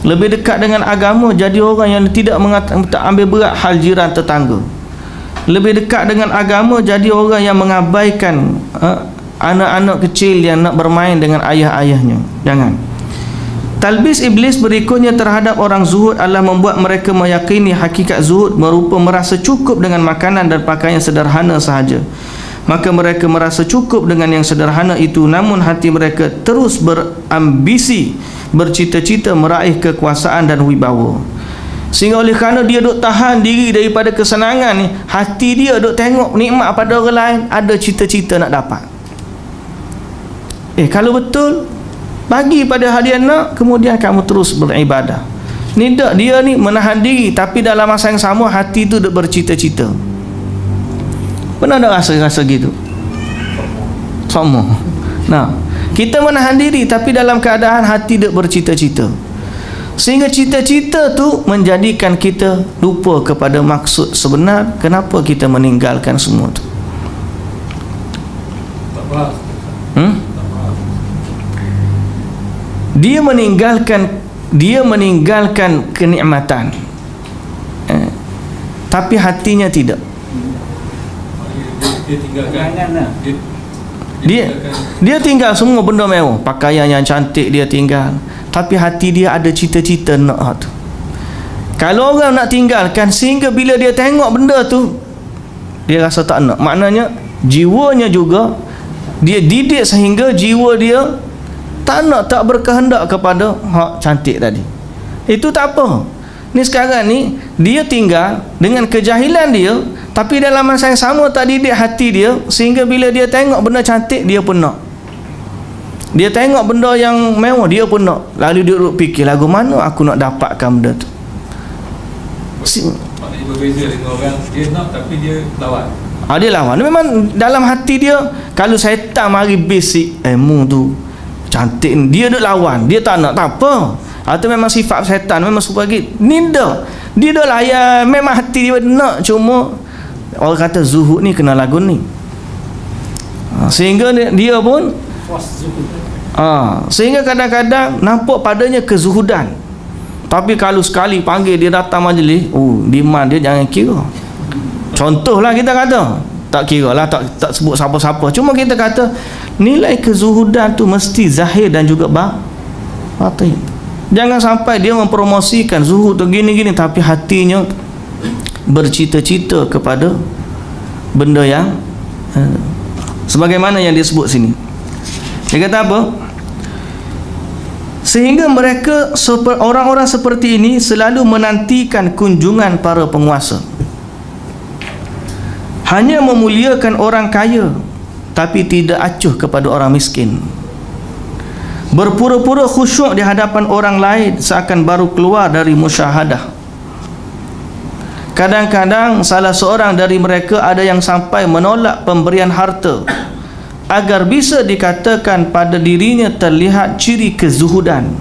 lebih dekat dengan agama jadi orang yang tidak ambil berat hal jiran tetangga, lebih dekat dengan agama jadi orang yang mengabaikan anak-anak kecil yang nak bermain dengan ayah-ayahnya. Jangan. Talbis iblis berikutnya terhadap orang zuhud adalah membuat mereka meyakini hakikat zuhud merupa merasa cukup dengan makanan dan pakaian sederhana sahaja. maka mereka merasa cukup dengan yang sederhana itu, namun hati mereka terus berambisi, bercita-cita meraih kekuasaan dan wibawa. Sehingga oleh kerana dia duk tahan diri daripada kesenangan ni, hati dia duk tengok nikmat pada orang lain, ada cita-cita nak dapat. Kalau betul bagi pada hal dia nak, kemudian kamu terus beribadah. Ni tak, dia ni menahan diri, tapi dalam masa yang sama hati tu duk bercita-cita. Pernah tak rasa gitu? Sama. Nah, kita menahan diri tapi dalam keadaan hati duk bercita-cita. Sehingga cita-cita tu menjadikan kita lupa kepada maksud sebenar kenapa kita meninggalkan semua tu. Dia meninggalkan kenikmatan, tapi hatinya tidak. Dia tinggal semua benda mewah, pakaian yang cantik dia tinggal, tapi hati dia ada cita-cita nak tu. Kalau orang nak tinggalkan, sehingga bila dia tengok benda tu dia rasa tak nak, maknanya jiwanya juga dia didik sehingga jiwa dia tak nak, tak berkehendak kepada hak cantik tadi. Itu tak apa. Ni sekarang ni dia tinggal dengan kejahilan dia, tapi dalam masa yang sama tak didik hati dia, sehingga bila dia tengok benda cantik dia pun nak. Dia tengok benda yang mewah dia pun nak. Lalu dia duduk fikir, lagu mana aku nak dapatkan benda tu. Maknanya berbeza dengan orang, dia nak tapi dia lawan. Dia lawan. Memang dalam hati dia, kalau syaitan mari basic ilmu tu cantik, dia duk lawan, dia tak nak, tak apa. Atau memang sifat syaitan, memang suka gitu. Ni dah, dia dah layan, memang hati dia nak, cuma orang kata zuhud ni kena lagu ni. Sehingga dia pun sehingga kadang-kadang nampak padanya kezuhudan, tapi kalau sekali panggil dia datang majlis, demand dia jangan kira. Contohlah kita kata, tak kira lah, tak sebut siapa-siapa, cuma kita kata nilai kezuhudan tu mesti zahir dan juga batin. Jangan sampai dia mempromosikan zuhud tu gini-gini, tapi hatinya bercita-cita kepada benda yang sebagaimana yang disebut sini. Dia kata apa? Sehingga mereka, orang-orang seperti ini selalu menantikan kunjungan para penguasa, hanya memuliakan orang kaya tapi tidak acuh kepada orang miskin, berpura-pura khusyuk di hadapan orang lain seakan baru keluar dari musyahadah. Kadang-kadang salah seorang dari mereka ada yang sampai menolak pemberian harta agar bisa dikatakan pada dirinya terlihat ciri kezuhudan,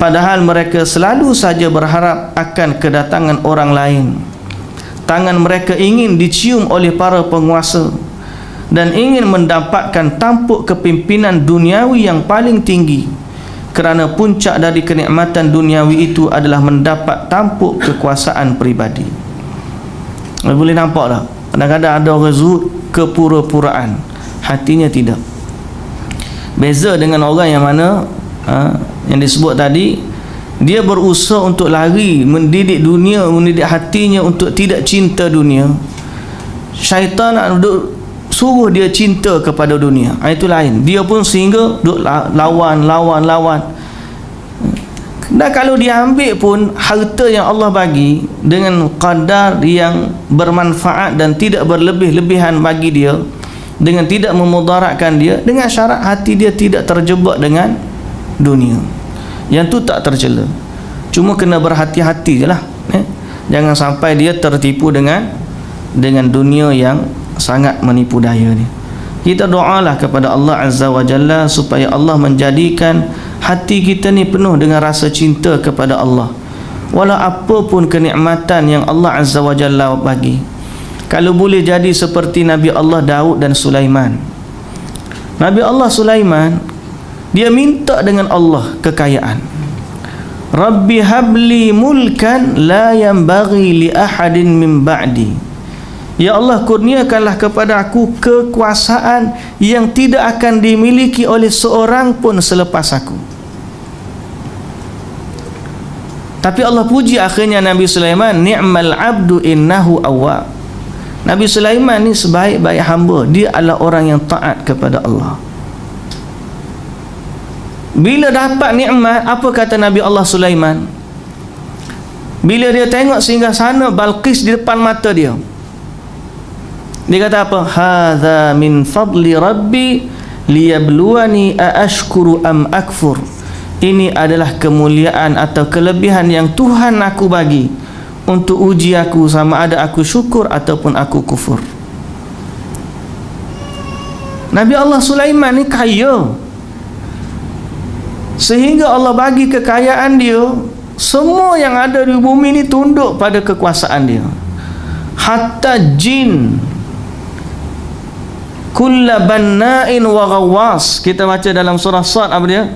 padahal mereka selalu saja berharap akan kedatangan orang lain. Tangan mereka ingin dicium oleh para penguasa dan ingin mendapatkan tampuk kepimpinan duniawi yang paling tinggi, kerana puncak dari kenikmatan duniawi itu adalah mendapat tampuk kekuasaan peribadi. Boleh nampak tak? Kadang-kadang ada orang zuhud kepura-puraan, hatinya tidak. Beza dengan orang yang mana yang disebut tadi, dia berusaha untuk lari, mendidik dunia, mendidik hatinya untuk tidak cinta dunia. Syaitan nak suruh dia cinta kepada dunia, itu lain. Dia pun sehingga duk lawan. Dan kalau dia ambil pun harta yang Allah bagi dengan qadar yang bermanfaat dan tidak berlebih-lebihan bagi dia, dengan tidak memudaratkan dia, dengan syarat hati dia tidak terjebak dengan dunia. Yang tu tak tercela, cuma kena berhati-hati je lah, jangan sampai dia tertipu dengan dunia yang sangat menipu daya dia. Kita doalah kepada Allah Azza wa Jalla supaya Allah menjadikan hati kita ni penuh dengan rasa cinta kepada Allah, walau apapun kenikmatan yang Allah Azza wa Jalla bagi. Kalau boleh jadi seperti Nabi Allah Daud dan Sulaiman. Nabi Allah Sulaiman, dia minta dengan Allah kekayaan. Rabbi habli mulkan la yanbaghi li ahadin min ba'di. Ya Allah, kurniakanlah kepada aku kekuasaan yang tidak akan dimiliki oleh seorang pun selepas aku. Tapi Allah puji akhirnya Nabi Sulaiman, ni'mal abdu innahu awwab. Nabi Sulaiman ni sebaik-baik hamba, dia adalah orang yang taat kepada Allah. Bila dapat nikmat, apa kata Nabi Allah Sulaiman? Bila dia tengok singgah sana Balqis di depan mata dia, dia kata apa? Hadza min fadli rabbi liyabluwani aashkuru am akfur. Ini adalah kemuliaan atau kelebihan yang Tuhan aku bagi untuk uji aku sama ada aku syukur ataupun aku kufur. Nabi Allah Sulaiman ni kaya, sehingga Allah bagi kekayaan dia, semua yang ada di bumi ni tunduk pada kekuasaan dia. Hatta jin, kulla banna'in wa ghawwas. Kita baca dalam surah Sad apa dia?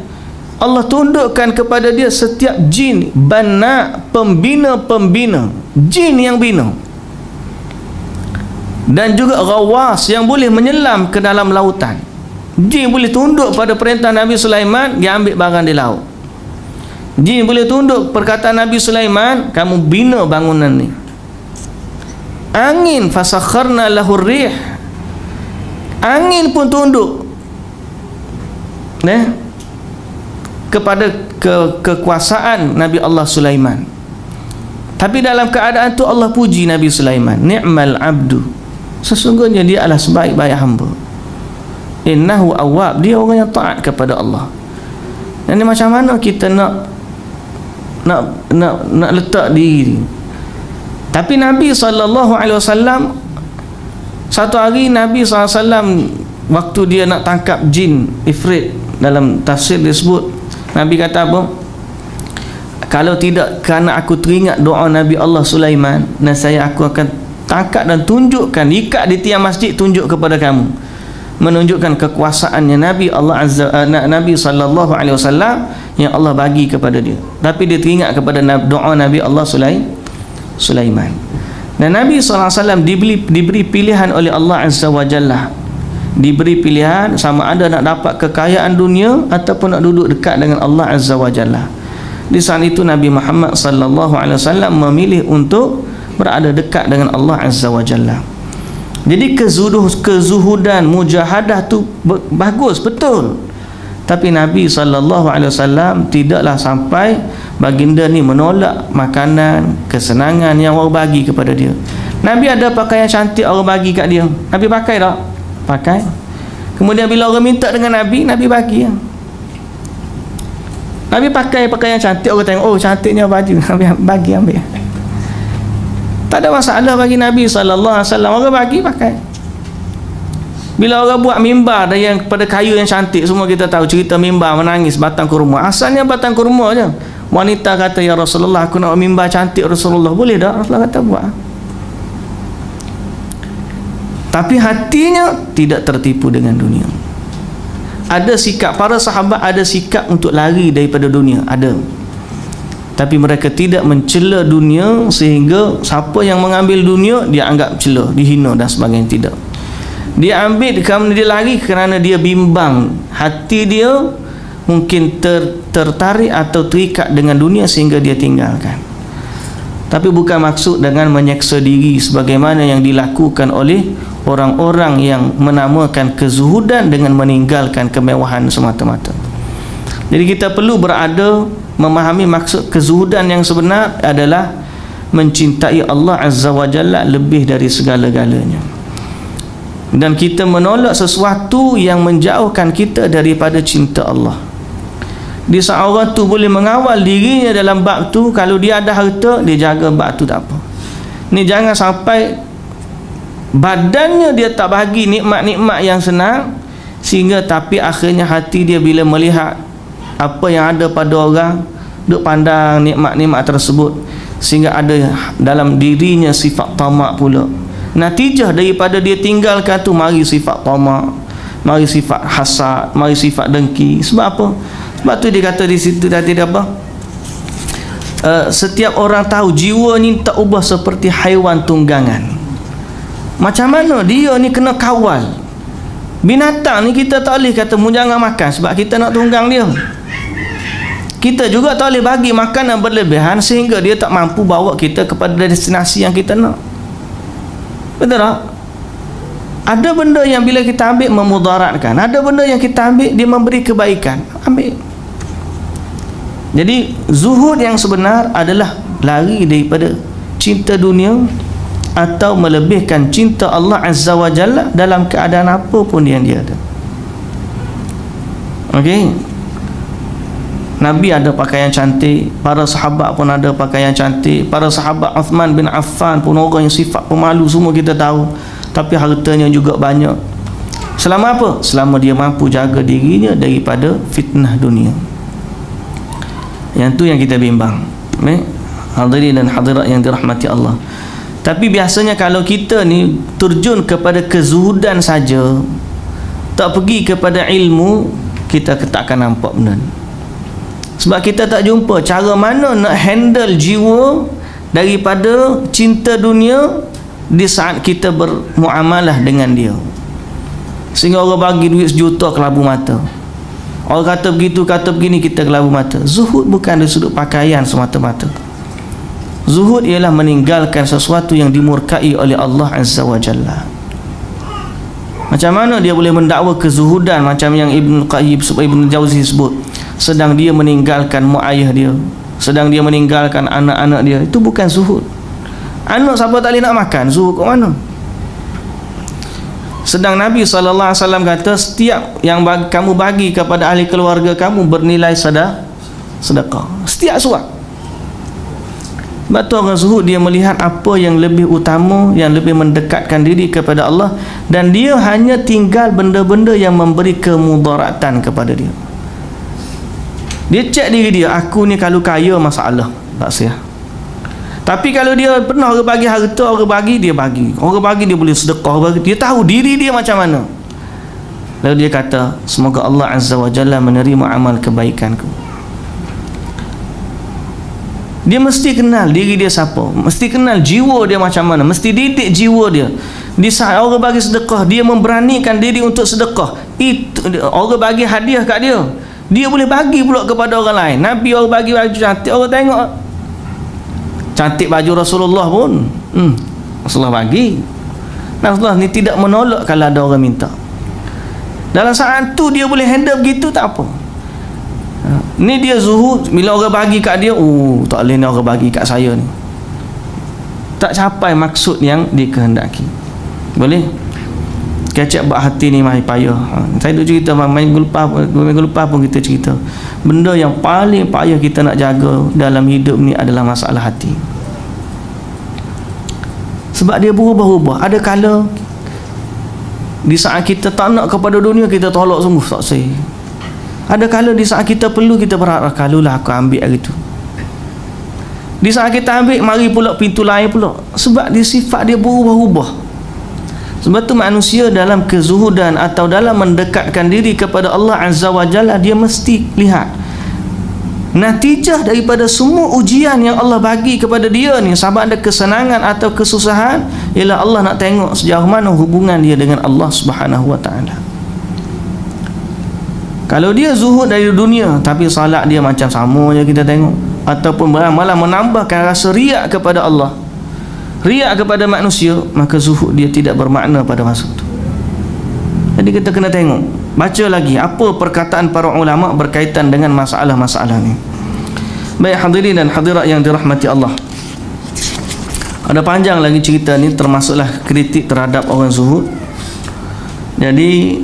Allah tundukkan kepada dia setiap jin, banna, pembina-pembina, jin yang bina, dan juga ghawwas yang boleh menyelam ke dalam lautan. Jin boleh tunduk pada perintah Nabi Sulaiman, dia ambil barang di laut. Jin boleh tunduk perkataan Nabi Sulaiman, kamu bina bangunan ni. Angin, fasakharna lahur rih, angin pun tunduk kepada kekuasaan Nabi Allah Sulaiman. Tapi dalam keadaan tu Allah puji Nabi Sulaiman, ni'mal abdu, sesungguhnya dia adalah sebaik-baik hamba. Innahu awwab, dia orang yang taat kepada Allah. Dan ni macam mana kita nak letak diri. Tapi Nabi SAW, satu hari Nabi SAW waktu dia nak tangkap jin ifrit, dalam tafsir disebut, Nabi kata apa? Kalau tidak kerana aku teringat doa Nabi Allah Sulaiman, aku akan tangkap dan tunjukkan, ikat di tiang masjid, tunjuk kepada kamu, menunjukkan kekuasaannya Nabi Allah Nabi SAW yang Allah bagi kepada dia. Tapi dia teringat kepada doa Nabi Allah Sulaiman. Dan Nabi SAW diberi pilihan oleh Allah Azza wa Jalla, diberi pilihan sama ada nak dapat kekayaan dunia ataupun nak duduk dekat dengan Allah Azza wa Jalla. Di saat itu Nabi Muhammad sallallahu alaihi wasallam memilih untuk berada dekat dengan Allah Azza wa Jalla. Jadi kezuhudan, mujahadah tu bagus, betul. Tapi Nabi sallallahu alaihi wasallam tidaklah sampai baginda ni menolak makanan, kesenangan yang Allah bagi kepada dia. Nabi ada pakaian cantik Allah bagi kat dia, Nabi pakai tak? Pakai. Kemudian bila orang minta dengan Nabi, Nabi bagi. Nabi pakai pakaian cantik, orang tengok, oh cantiknya baju, Nabi bagi, ambil. Tak ada masalah bagi Nabi SAW. Orang bagi, pakai. Bila orang buat mimbar yang pada kayu yang cantik, semua kita tahu cerita mimbar menangis batang kurma. Asalnya batang kurma je. Wanita kata, ya Rasulullah, aku nak mimbar cantik Rasulullah. Boleh tak? Rasulullah kata buat. Tapi hatinya tidak tertipu dengan dunia. Ada sikap para sahabat, ada sikap untuk lari daripada dunia, ada. Tapi mereka tidak mencela dunia sehingga siapa yang mengambil dunia dia anggap cela, dihina dan sebagainya. Tidak. Dia ambil kerana dia lari kerana dia bimbang, hati dia mungkin tertarik atau terikat dengan dunia sehingga dia tinggalkan. Tapi bukan maksud dengan menyeksa diri sebagaimana yang dilakukan oleh orang-orang yang menamakan kezuhudan dengan meninggalkan kemewahan semata-mata. Jadi kita perlu berada memahami maksud kezuhudan yang sebenar adalah mencintai Allah Azza wa Jalla lebih dari segala-galanya, dan kita menolak sesuatu yang menjauhkan kita daripada cinta Allah. Di saat orang tu boleh mengawal dirinya dalam bab tu, kalau dia ada harta, dia jaga bab tu tak apa. Ni jangan sampai badannya dia tak bagi nikmat-nikmat yang senang, sehingga tapi akhirnya hati dia bila melihat apa yang ada pada orang, duk pandang nikmat-nikmat tersebut, sehingga ada dalam dirinya sifat tamak pula. Natijah daripada dia tinggalkan tu, mari sifat tamak, mari sifat hasad, mari sifat dengki. Sebab apa? Sebab tu dia kata di situ tadi apa? Setiap orang tahu jiwa ni tak ubah seperti haiwan tunggangan. Macam mana dia ni kena kawal. Binatang ni kita tak boleh kata mu jangan makan sebab kita nak tunggang dia. Kita juga tak boleh bagi makan yang berlebihan sehingga dia tak mampu bawa kita kepada destinasi yang kita nak. Betul tak? Ada benda yang bila kita ambil memudaratkan, ada benda yang kita ambil dia memberi kebaikan, ambil. Jadi zuhud yang sebenar adalah lari daripada cinta dunia atau melebihkan cinta Allah Azza wa Jalla dalam keadaan apa pun yang dia ada. Okey. Nabi ada pakaian cantik, para sahabat pun ada pakaian cantik. Para sahabat Uthman bin Affan pun orang yang sifat pemalu, semua kita tahu, tapi hartanya juga banyak. Selama apa? Selama dia mampu jaga dirinya daripada fitnah dunia. Yang tu yang kita bimbang. Hadirin dan hadirat yang dirahmati Allah. Tapi biasanya kalau kita ni terjun kepada kezuhudan saja, tak pergi kepada ilmu, kita takkan nampak benda ni. Sebab kita tak jumpa cara mana nak handle jiwa daripada cinta dunia di saat kita bermuamalah dengan dia. Sehingga orang bagi duit 1 juta kelabu mata. Orang kata begitu, kata begini, kita kelabu mata. Zuhud bukan dari sudut pakaian semata-mata. Zuhud ialah meninggalkan sesuatu yang dimurkai oleh Allah Azza wa Jalla. Macam mana dia boleh mendakwa kezuhudan macam yang Ibn Qayyim, Ibn Jauzi sebut, sedang dia meninggalkan mak ayah dia, sedang dia meninggalkan anak-anak dia? Itu bukan zuhud. Anak siapa tak boleh nak makan, zuhud kat mana? Sedang Nabi SAW kata setiap yang kamu bagi kepada ahli keluarga kamu bernilai sedekah. Setiap suap. Sebab tu orang zuhud dia melihat apa yang lebih utama, yang lebih mendekatkan diri kepada Allah, dan dia hanya tinggal benda-benda yang memberi kemudaratan kepada dia. Dia cek diri dia, aku ni kalau kaya masalah tak sah. Tapi kalau dia pernah orang bagi harta, orang bagi dia bagi, orang bagi dia boleh sedekah, dia tahu diri dia macam mana. Lalu dia kata, semoga Allah Azza wa Jalla menerima amal kebaikanku. Dia mesti kenal diri dia siapa, mesti kenal jiwa dia macam mana, mesti didik jiwa dia. Di saat orang bagi sedekah, dia memberanikan diri untuk sedekah. Itu orang bagi hadiah kat dia, dia boleh bagi pula kepada orang lain. Nabi orang bagi baju cantik, orang tengok cantik baju Rasulullah pun, Rasulullah bagi. Rasulullah ni tidak menolak kalau ada orang minta. Dalam saat tu dia boleh handle begitu, tak apa. Ni dia zuhud. Bila orang bagi kat dia, tak boleh ni orang bagi kat saya ni, tak capai maksud yang dikehendaki. Boleh kecek buat hati ni mai payah. Saya duk cerita minggu lepas pun kita cerita benda yang paling payah kita nak jaga dalam hidup ni adalah masalah hati. Sebab dia berubah-ubah. Ada kala di saat kita tak nak kepada dunia, kita tolak sungguh tak sah. Ada kala di saat kita perlu, kita berharap kalulah aku ambil hari tu. Di saat kita ambil, mari pula pintu lain pula. Sebab dia sifat dia berubah-ubah. Sebab tu manusia dalam kezuhudan atau dalam mendekatkan diri kepada Allah Azza wa Jalla, dia mesti lihat natijah daripada semua ujian yang Allah bagi kepada dia ni, sama ada kesenangan atau kesusahan, ialah Allah nak tengok sejauh mana hubungan dia dengan Allah Subhanahu wa Ta'ala. Kalau dia zuhud dari dunia tapi salat dia macam sama je kita tengok, ataupun malah menambahkan rasa riak kepada Allah, riak kepada manusia, maka zuhud dia tidak bermakna pada masa itu. Jadi kita kena tengok, baca lagi apa perkataan para ulama berkaitan dengan masalah-masalah ni. Baik hadirin dan hadirat yang dirahmati Allah, ada panjang lagi cerita ni, termasuklah kritik terhadap orang zuhud. Jadi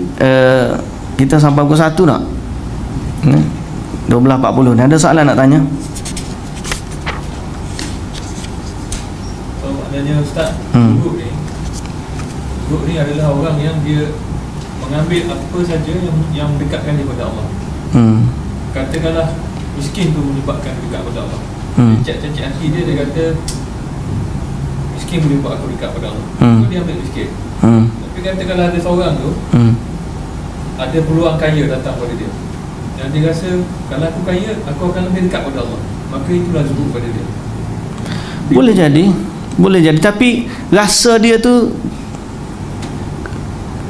kita sampai pukul 1 nak 12.40 ni. Ada soalan nak tanya? Maknanya Ustaz, zuhud ni adalah orang yang dia mengambil apa saja yang mendekatkan dia kepada Allah. Katakanlah miskin tu menyebabkan dekat kepada Allah. Cek-cek hati dia, dia kata miskin boleh buat aku dekat kepada Allah. Dia ambil miskin. Tapi katakanlah ada seorang tu ada peluang kaya datang pada dia, dan dia rasa kalau aku kaya, aku akan lebih dekat kepada Allah, maka itulah zuhud pada dia. Boleh jadi, tapi rasa dia tu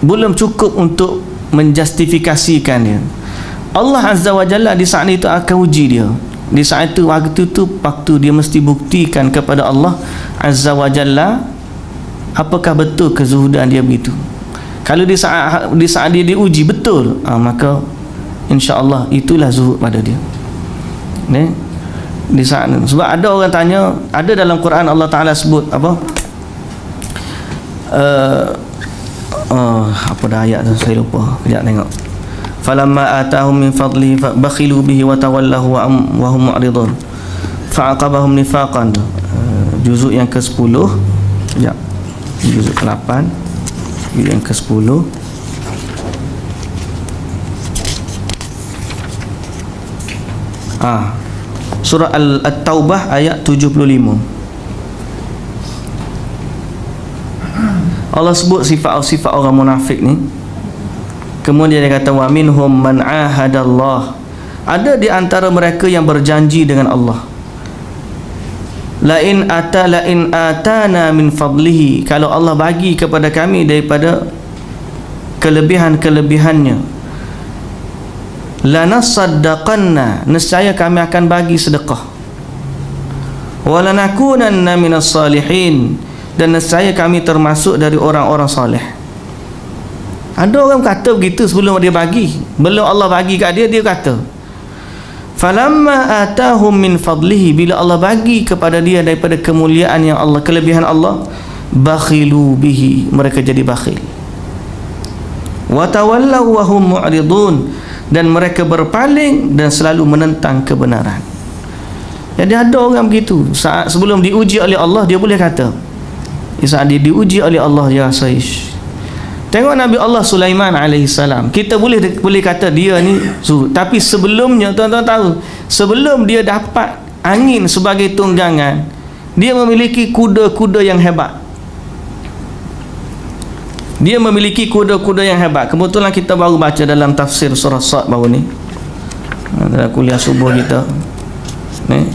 belum cukup untuk menjustifikasikan dia. Allah Azza wa Jalla di saat itu akan uji dia. Di saat itu, waktu dia mesti buktikan kepada Allah Azza wa Jalla apakah betul kezuhudan dia begitu. Kalau di saat dia diuji betul, maka insya-Allah itulah zuhud pada dia. Di saat, sebab ada orang tanya, ada dalam Quran Allah Taala sebut apa? Apa dah ayat tu saya lupa. Kejap tengok. Falamma atahum min fadli bakhilu bihi wa tawallahu wa hum mu'ridun. Fa'aqabahum nifaqan. Juzuk yang ke-10. Kejap. Juzuk ke-8. Yang ke-10. Surah At-Taubah ayat 75. Allah sebut sifat orang munafik ni. Kemudian dia kata wa minhum man ahadallah. Ada di antara mereka yang berjanji dengan Allah. La in atana min fadlihi, kalau Allah bagi kepada kami daripada kelebihan-kelebihannya, lanasaddaqanna, nescaya kami akan bagi sedekah, walanakunanna minas salihin, dan nescaya kami termasuk dari orang-orang soleh. Ada orang kata begitu sebelum dia bagi, belum Allah bagi kat dia, dia kata falamma atahum min fadlihi, bila Allah bagi kepada dia daripada kemuliaan yang Allah, kelebihan Allah, bakhilu bihi, mereka jadi bakhil, wa tawallaw wa hum mu'ridun, dan mereka berpaling dan selalu menentang kebenaran. Jadi ada orang begitu, saat sebelum diuji oleh Allah dia boleh kata, saat dia diuji oleh Allah dia rasa ish. Tengok Nabi Allah Sulaiman alaihissalam, kita boleh kata dia ni zuhud, tapi sebelumnya tuan-tuan tahu, sebelum dia dapat angin sebagai tunggangan, dia memiliki kuda-kuda yang hebat. Dia memiliki kuda-kuda yang hebat. Kebetulan kita baru baca dalam tafsir surah Sad baru ni, dalam kuliah subuh kita ni,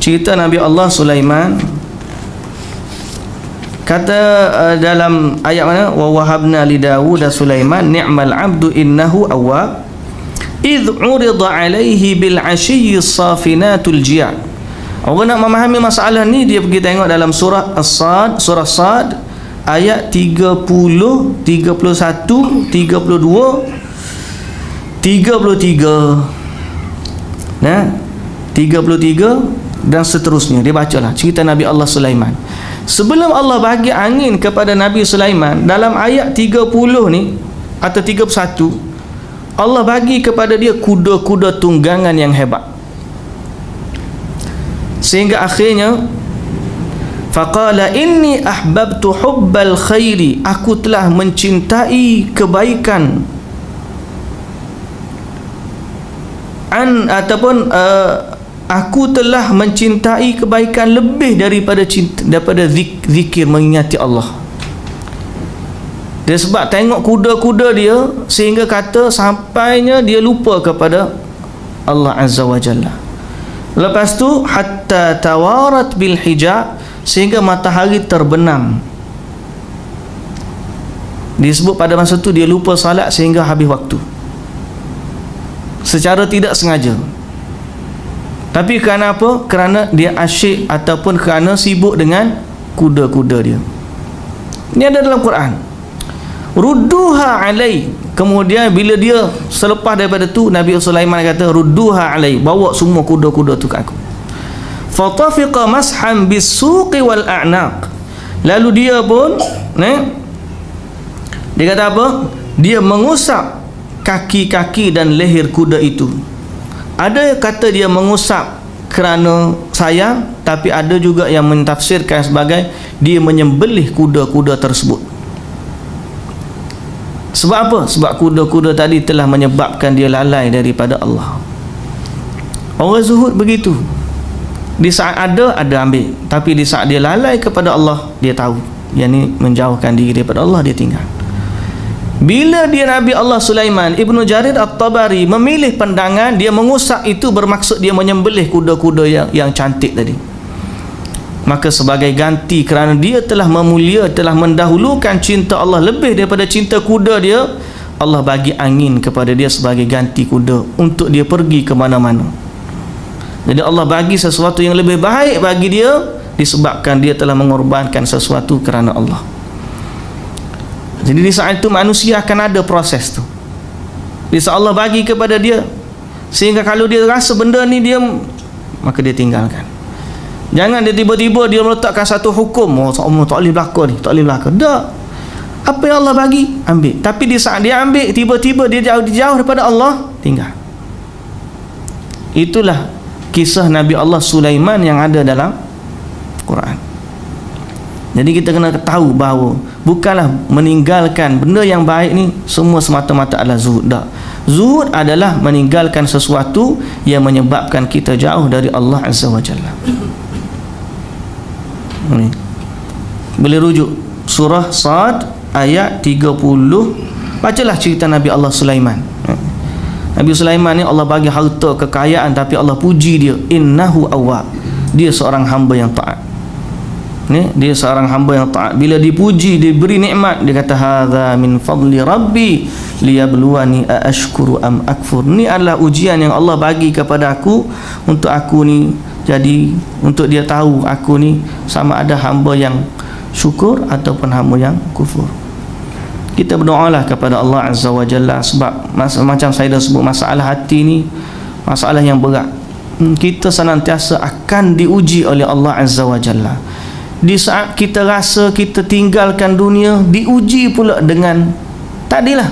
cerita Nabi Allah Sulaiman. Kata dalam ayat mana, wa wahabna li Dawud Sulaiman ni'mal 'abdu innahu awwab idh 'urida 'alaihi bil 'ashiyyi safinatul jiyad. Orang nak memahami masalah ni, dia pergi tengok dalam surah As-Sad, surah Sad ayat 30, 31, 32, 33. Nah, 33 dan seterusnya. Dia bacalah cerita Nabi Allah Sulaiman. Sebelum Allah bagi angin kepada Nabi Sulaiman, dalam ayat 30 ni atau 31, Allah bagi kepada dia kuda-kuda tunggangan yang hebat, sehingga akhirnya faqala inni ahbabtu hubbal khairi, aku telah mencintai kebaikan aku telah mencintai kebaikan lebih daripada zikir mengingati Allah. Dia sebab tengok kuda-kuda dia, sehingga kata sampainya dia lupa kepada Allah Azza wa Jalla. Lepas tu hatta tawarat bil hijab, sehingga matahari terbenam. Disebut pada masa tu dia lupa salat sehingga habis waktu, secara tidak sengaja. Tapi kerana apa? Kerana dia asyik ataupun kerana sibuk dengan kuda-kuda dia. Ini ada dalam Quran. Rudduha alai. Kemudian bila dia selepas daripada tu, Nabi Sulaiman kata rudduha alai, bawa semua kuda-kuda tu ke aku. Fatafiqa mashan bisuqi wal a'naq. Lalu dia pun dia kata apa? Dia mengusap kaki-kaki dan leher kuda itu. Ada kata dia mengusap kerana sayang, tapi ada juga yang mentafsirkan sebagai dia menyembelih kuda-kuda tersebut. Sebab apa? Sebab kuda-kuda tadi telah menyebabkan dia lalai daripada Allah. Orang zuhud begitu. Di saat ada ambil, tapi di saat dia lalai kepada Allah, dia tahu yang ni menjauhkan diri daripada Allah, dia tinggal. Bila dia Nabi Allah Sulaiman, Ibnu Jarir At-Tabari memilih pandangan dia mengusap itu bermaksud dia menyembelih kuda-kuda yang cantik tadi. Maka sebagai ganti kerana dia telah telah mendahulukan cinta Allah lebih daripada cinta kuda dia, Allah bagi angin kepada dia sebagai ganti kuda untuk dia pergi ke mana-mana. Jadi Allah bagi sesuatu yang lebih baik bagi dia disebabkan dia telah mengorbankan sesuatu kerana Allah. Jadi di saat itu manusia akan ada proses tu. Di saat Allah bagi kepada dia, sehingga kalau dia rasa benda ni dia, maka dia tinggalkan. Jangan dia tiba-tiba dia meletakkan satu hukum, tak boleh berlaku ni, tak boleh berlaku. Tak. Apa yang Allah bagi, ambil. Tapi di saat dia ambil, tiba-tiba dia jauh daripada Allah, tinggal. Itulah kisah Nabi Allah Sulaiman yang ada dalam Quran. Jadi kita kena tahu bahawa bukanlah meninggalkan benda yang baik ni semua semata-mata adalah zuhud. Tak. Zuhud adalah meninggalkan sesuatu yang menyebabkan kita jauh dari Allah Azza wa Jalla. Boleh rujuk surah Sad ayat 30. Bacalah cerita Nabi Allah Sulaiman. Nabi Sulaiman ni Allah bagi harta, kekayaan, tapi Allah puji dia, innahu awwab. Dia seorang hamba yang taat. Ni, dia seorang hamba yang taat. Bila dipuji, diberi nikmat, dia kata hadza min fadli rabbi liyabluwani aashkuru am akfur. Ni adalah ujian yang Allah bagi kepada aku, untuk aku ni jadi, untuk dia tahu aku ni sama ada hamba yang syukur ataupun hamba yang kufur. Kita berdoalah kepada Allah Azza wa Jalla, sebab macam saya dah sebut, masalah hati ni masalah yang berat. Kita senantiasa akan diuji oleh Allah Azza wa Jalla. Di saat kita rasa kita tinggalkan dunia, diuji pula dengan, tadilah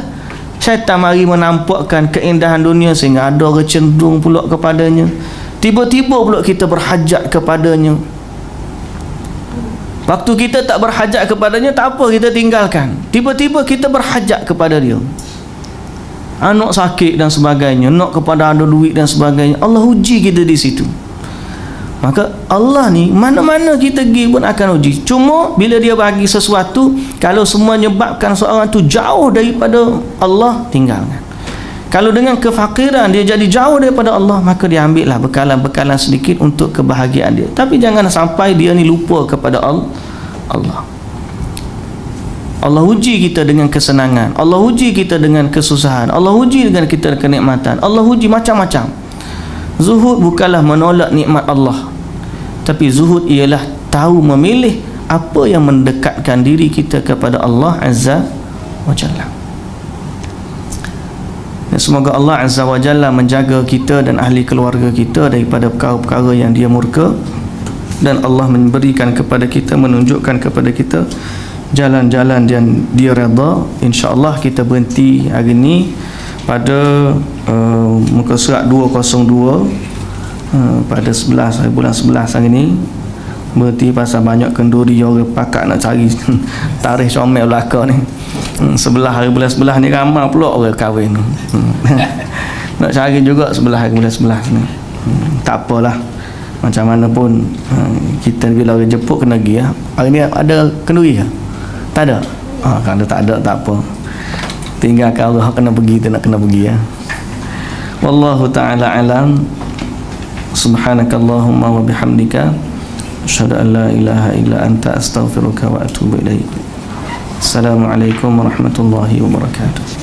syaitan mari menampakkan keindahan dunia sehingga ada orang cenderung pula kepadanya. Tiba-tiba pula kita berhajat kepadanya. Waktu kita tak berhajat kepadanya, tak apa, kita tinggalkan. Tiba-tiba kita berhajat kepada dia. Nak sakit dan sebagainya, nak kepada ada duit dan sebagainya. Allah uji kita di situ. Maka Allah ni mana-mana kita pergi pun akan uji. Cuma bila dia bagi sesuatu, kalau semua menyebabkan seorang tu jauh daripada Allah, tinggalkan. Kalau dengan kefakiran dia jadi jauh daripada Allah, maka dia ambillah bekalan-bekalan sedikit untuk kebahagiaan dia. Tapi jangan sampai dia ni lupa kepada Allah. Allah uji kita dengan kesenangan, Allah uji kita dengan kesusahan, Allah uji dengan kita kenikmatan, Allah uji macam-macam. Zuhud bukanlah menolak nikmat Allah, tapi zuhud ialah tahu memilih apa yang mendekatkan diri kita kepada Allah Azza wa Jalla. Dan semoga Allah Azza wa Jalla menjaga kita dan ahli keluarga kita daripada perkara-perkara yang dia murka, dan Allah memberikan kepada kita, menunjukkan kepada kita jalan-jalan yang dia redha. InsyaAllah kita berhenti hari ini pada muka surat 202 pada 11 bulan 11 hari ni. Berhenti pasal banyak kenduri orang pakat nak cari tarikh comel belaka ni. Sebelah hari bulan 11 ni ramai pula orang kahwin. Nak cari juga sebelah hari bulan 11 ni. Tak apalah, macam mana pun kita bila orang jemput kena pergi ya. Hari ni ada kenduri ke? Tak ada. Kalau tak ada tak apa, tinggalkan Allah kena pergi, tu nak kena pergi ya. Wallahu ta'ala alam. Subhanakallahumma wa bihamdika asyhadu an la ilaha illa anta astaghfiruka wa atubu ilaik. Assalamualaikum warahmatullahi wabarakatuh.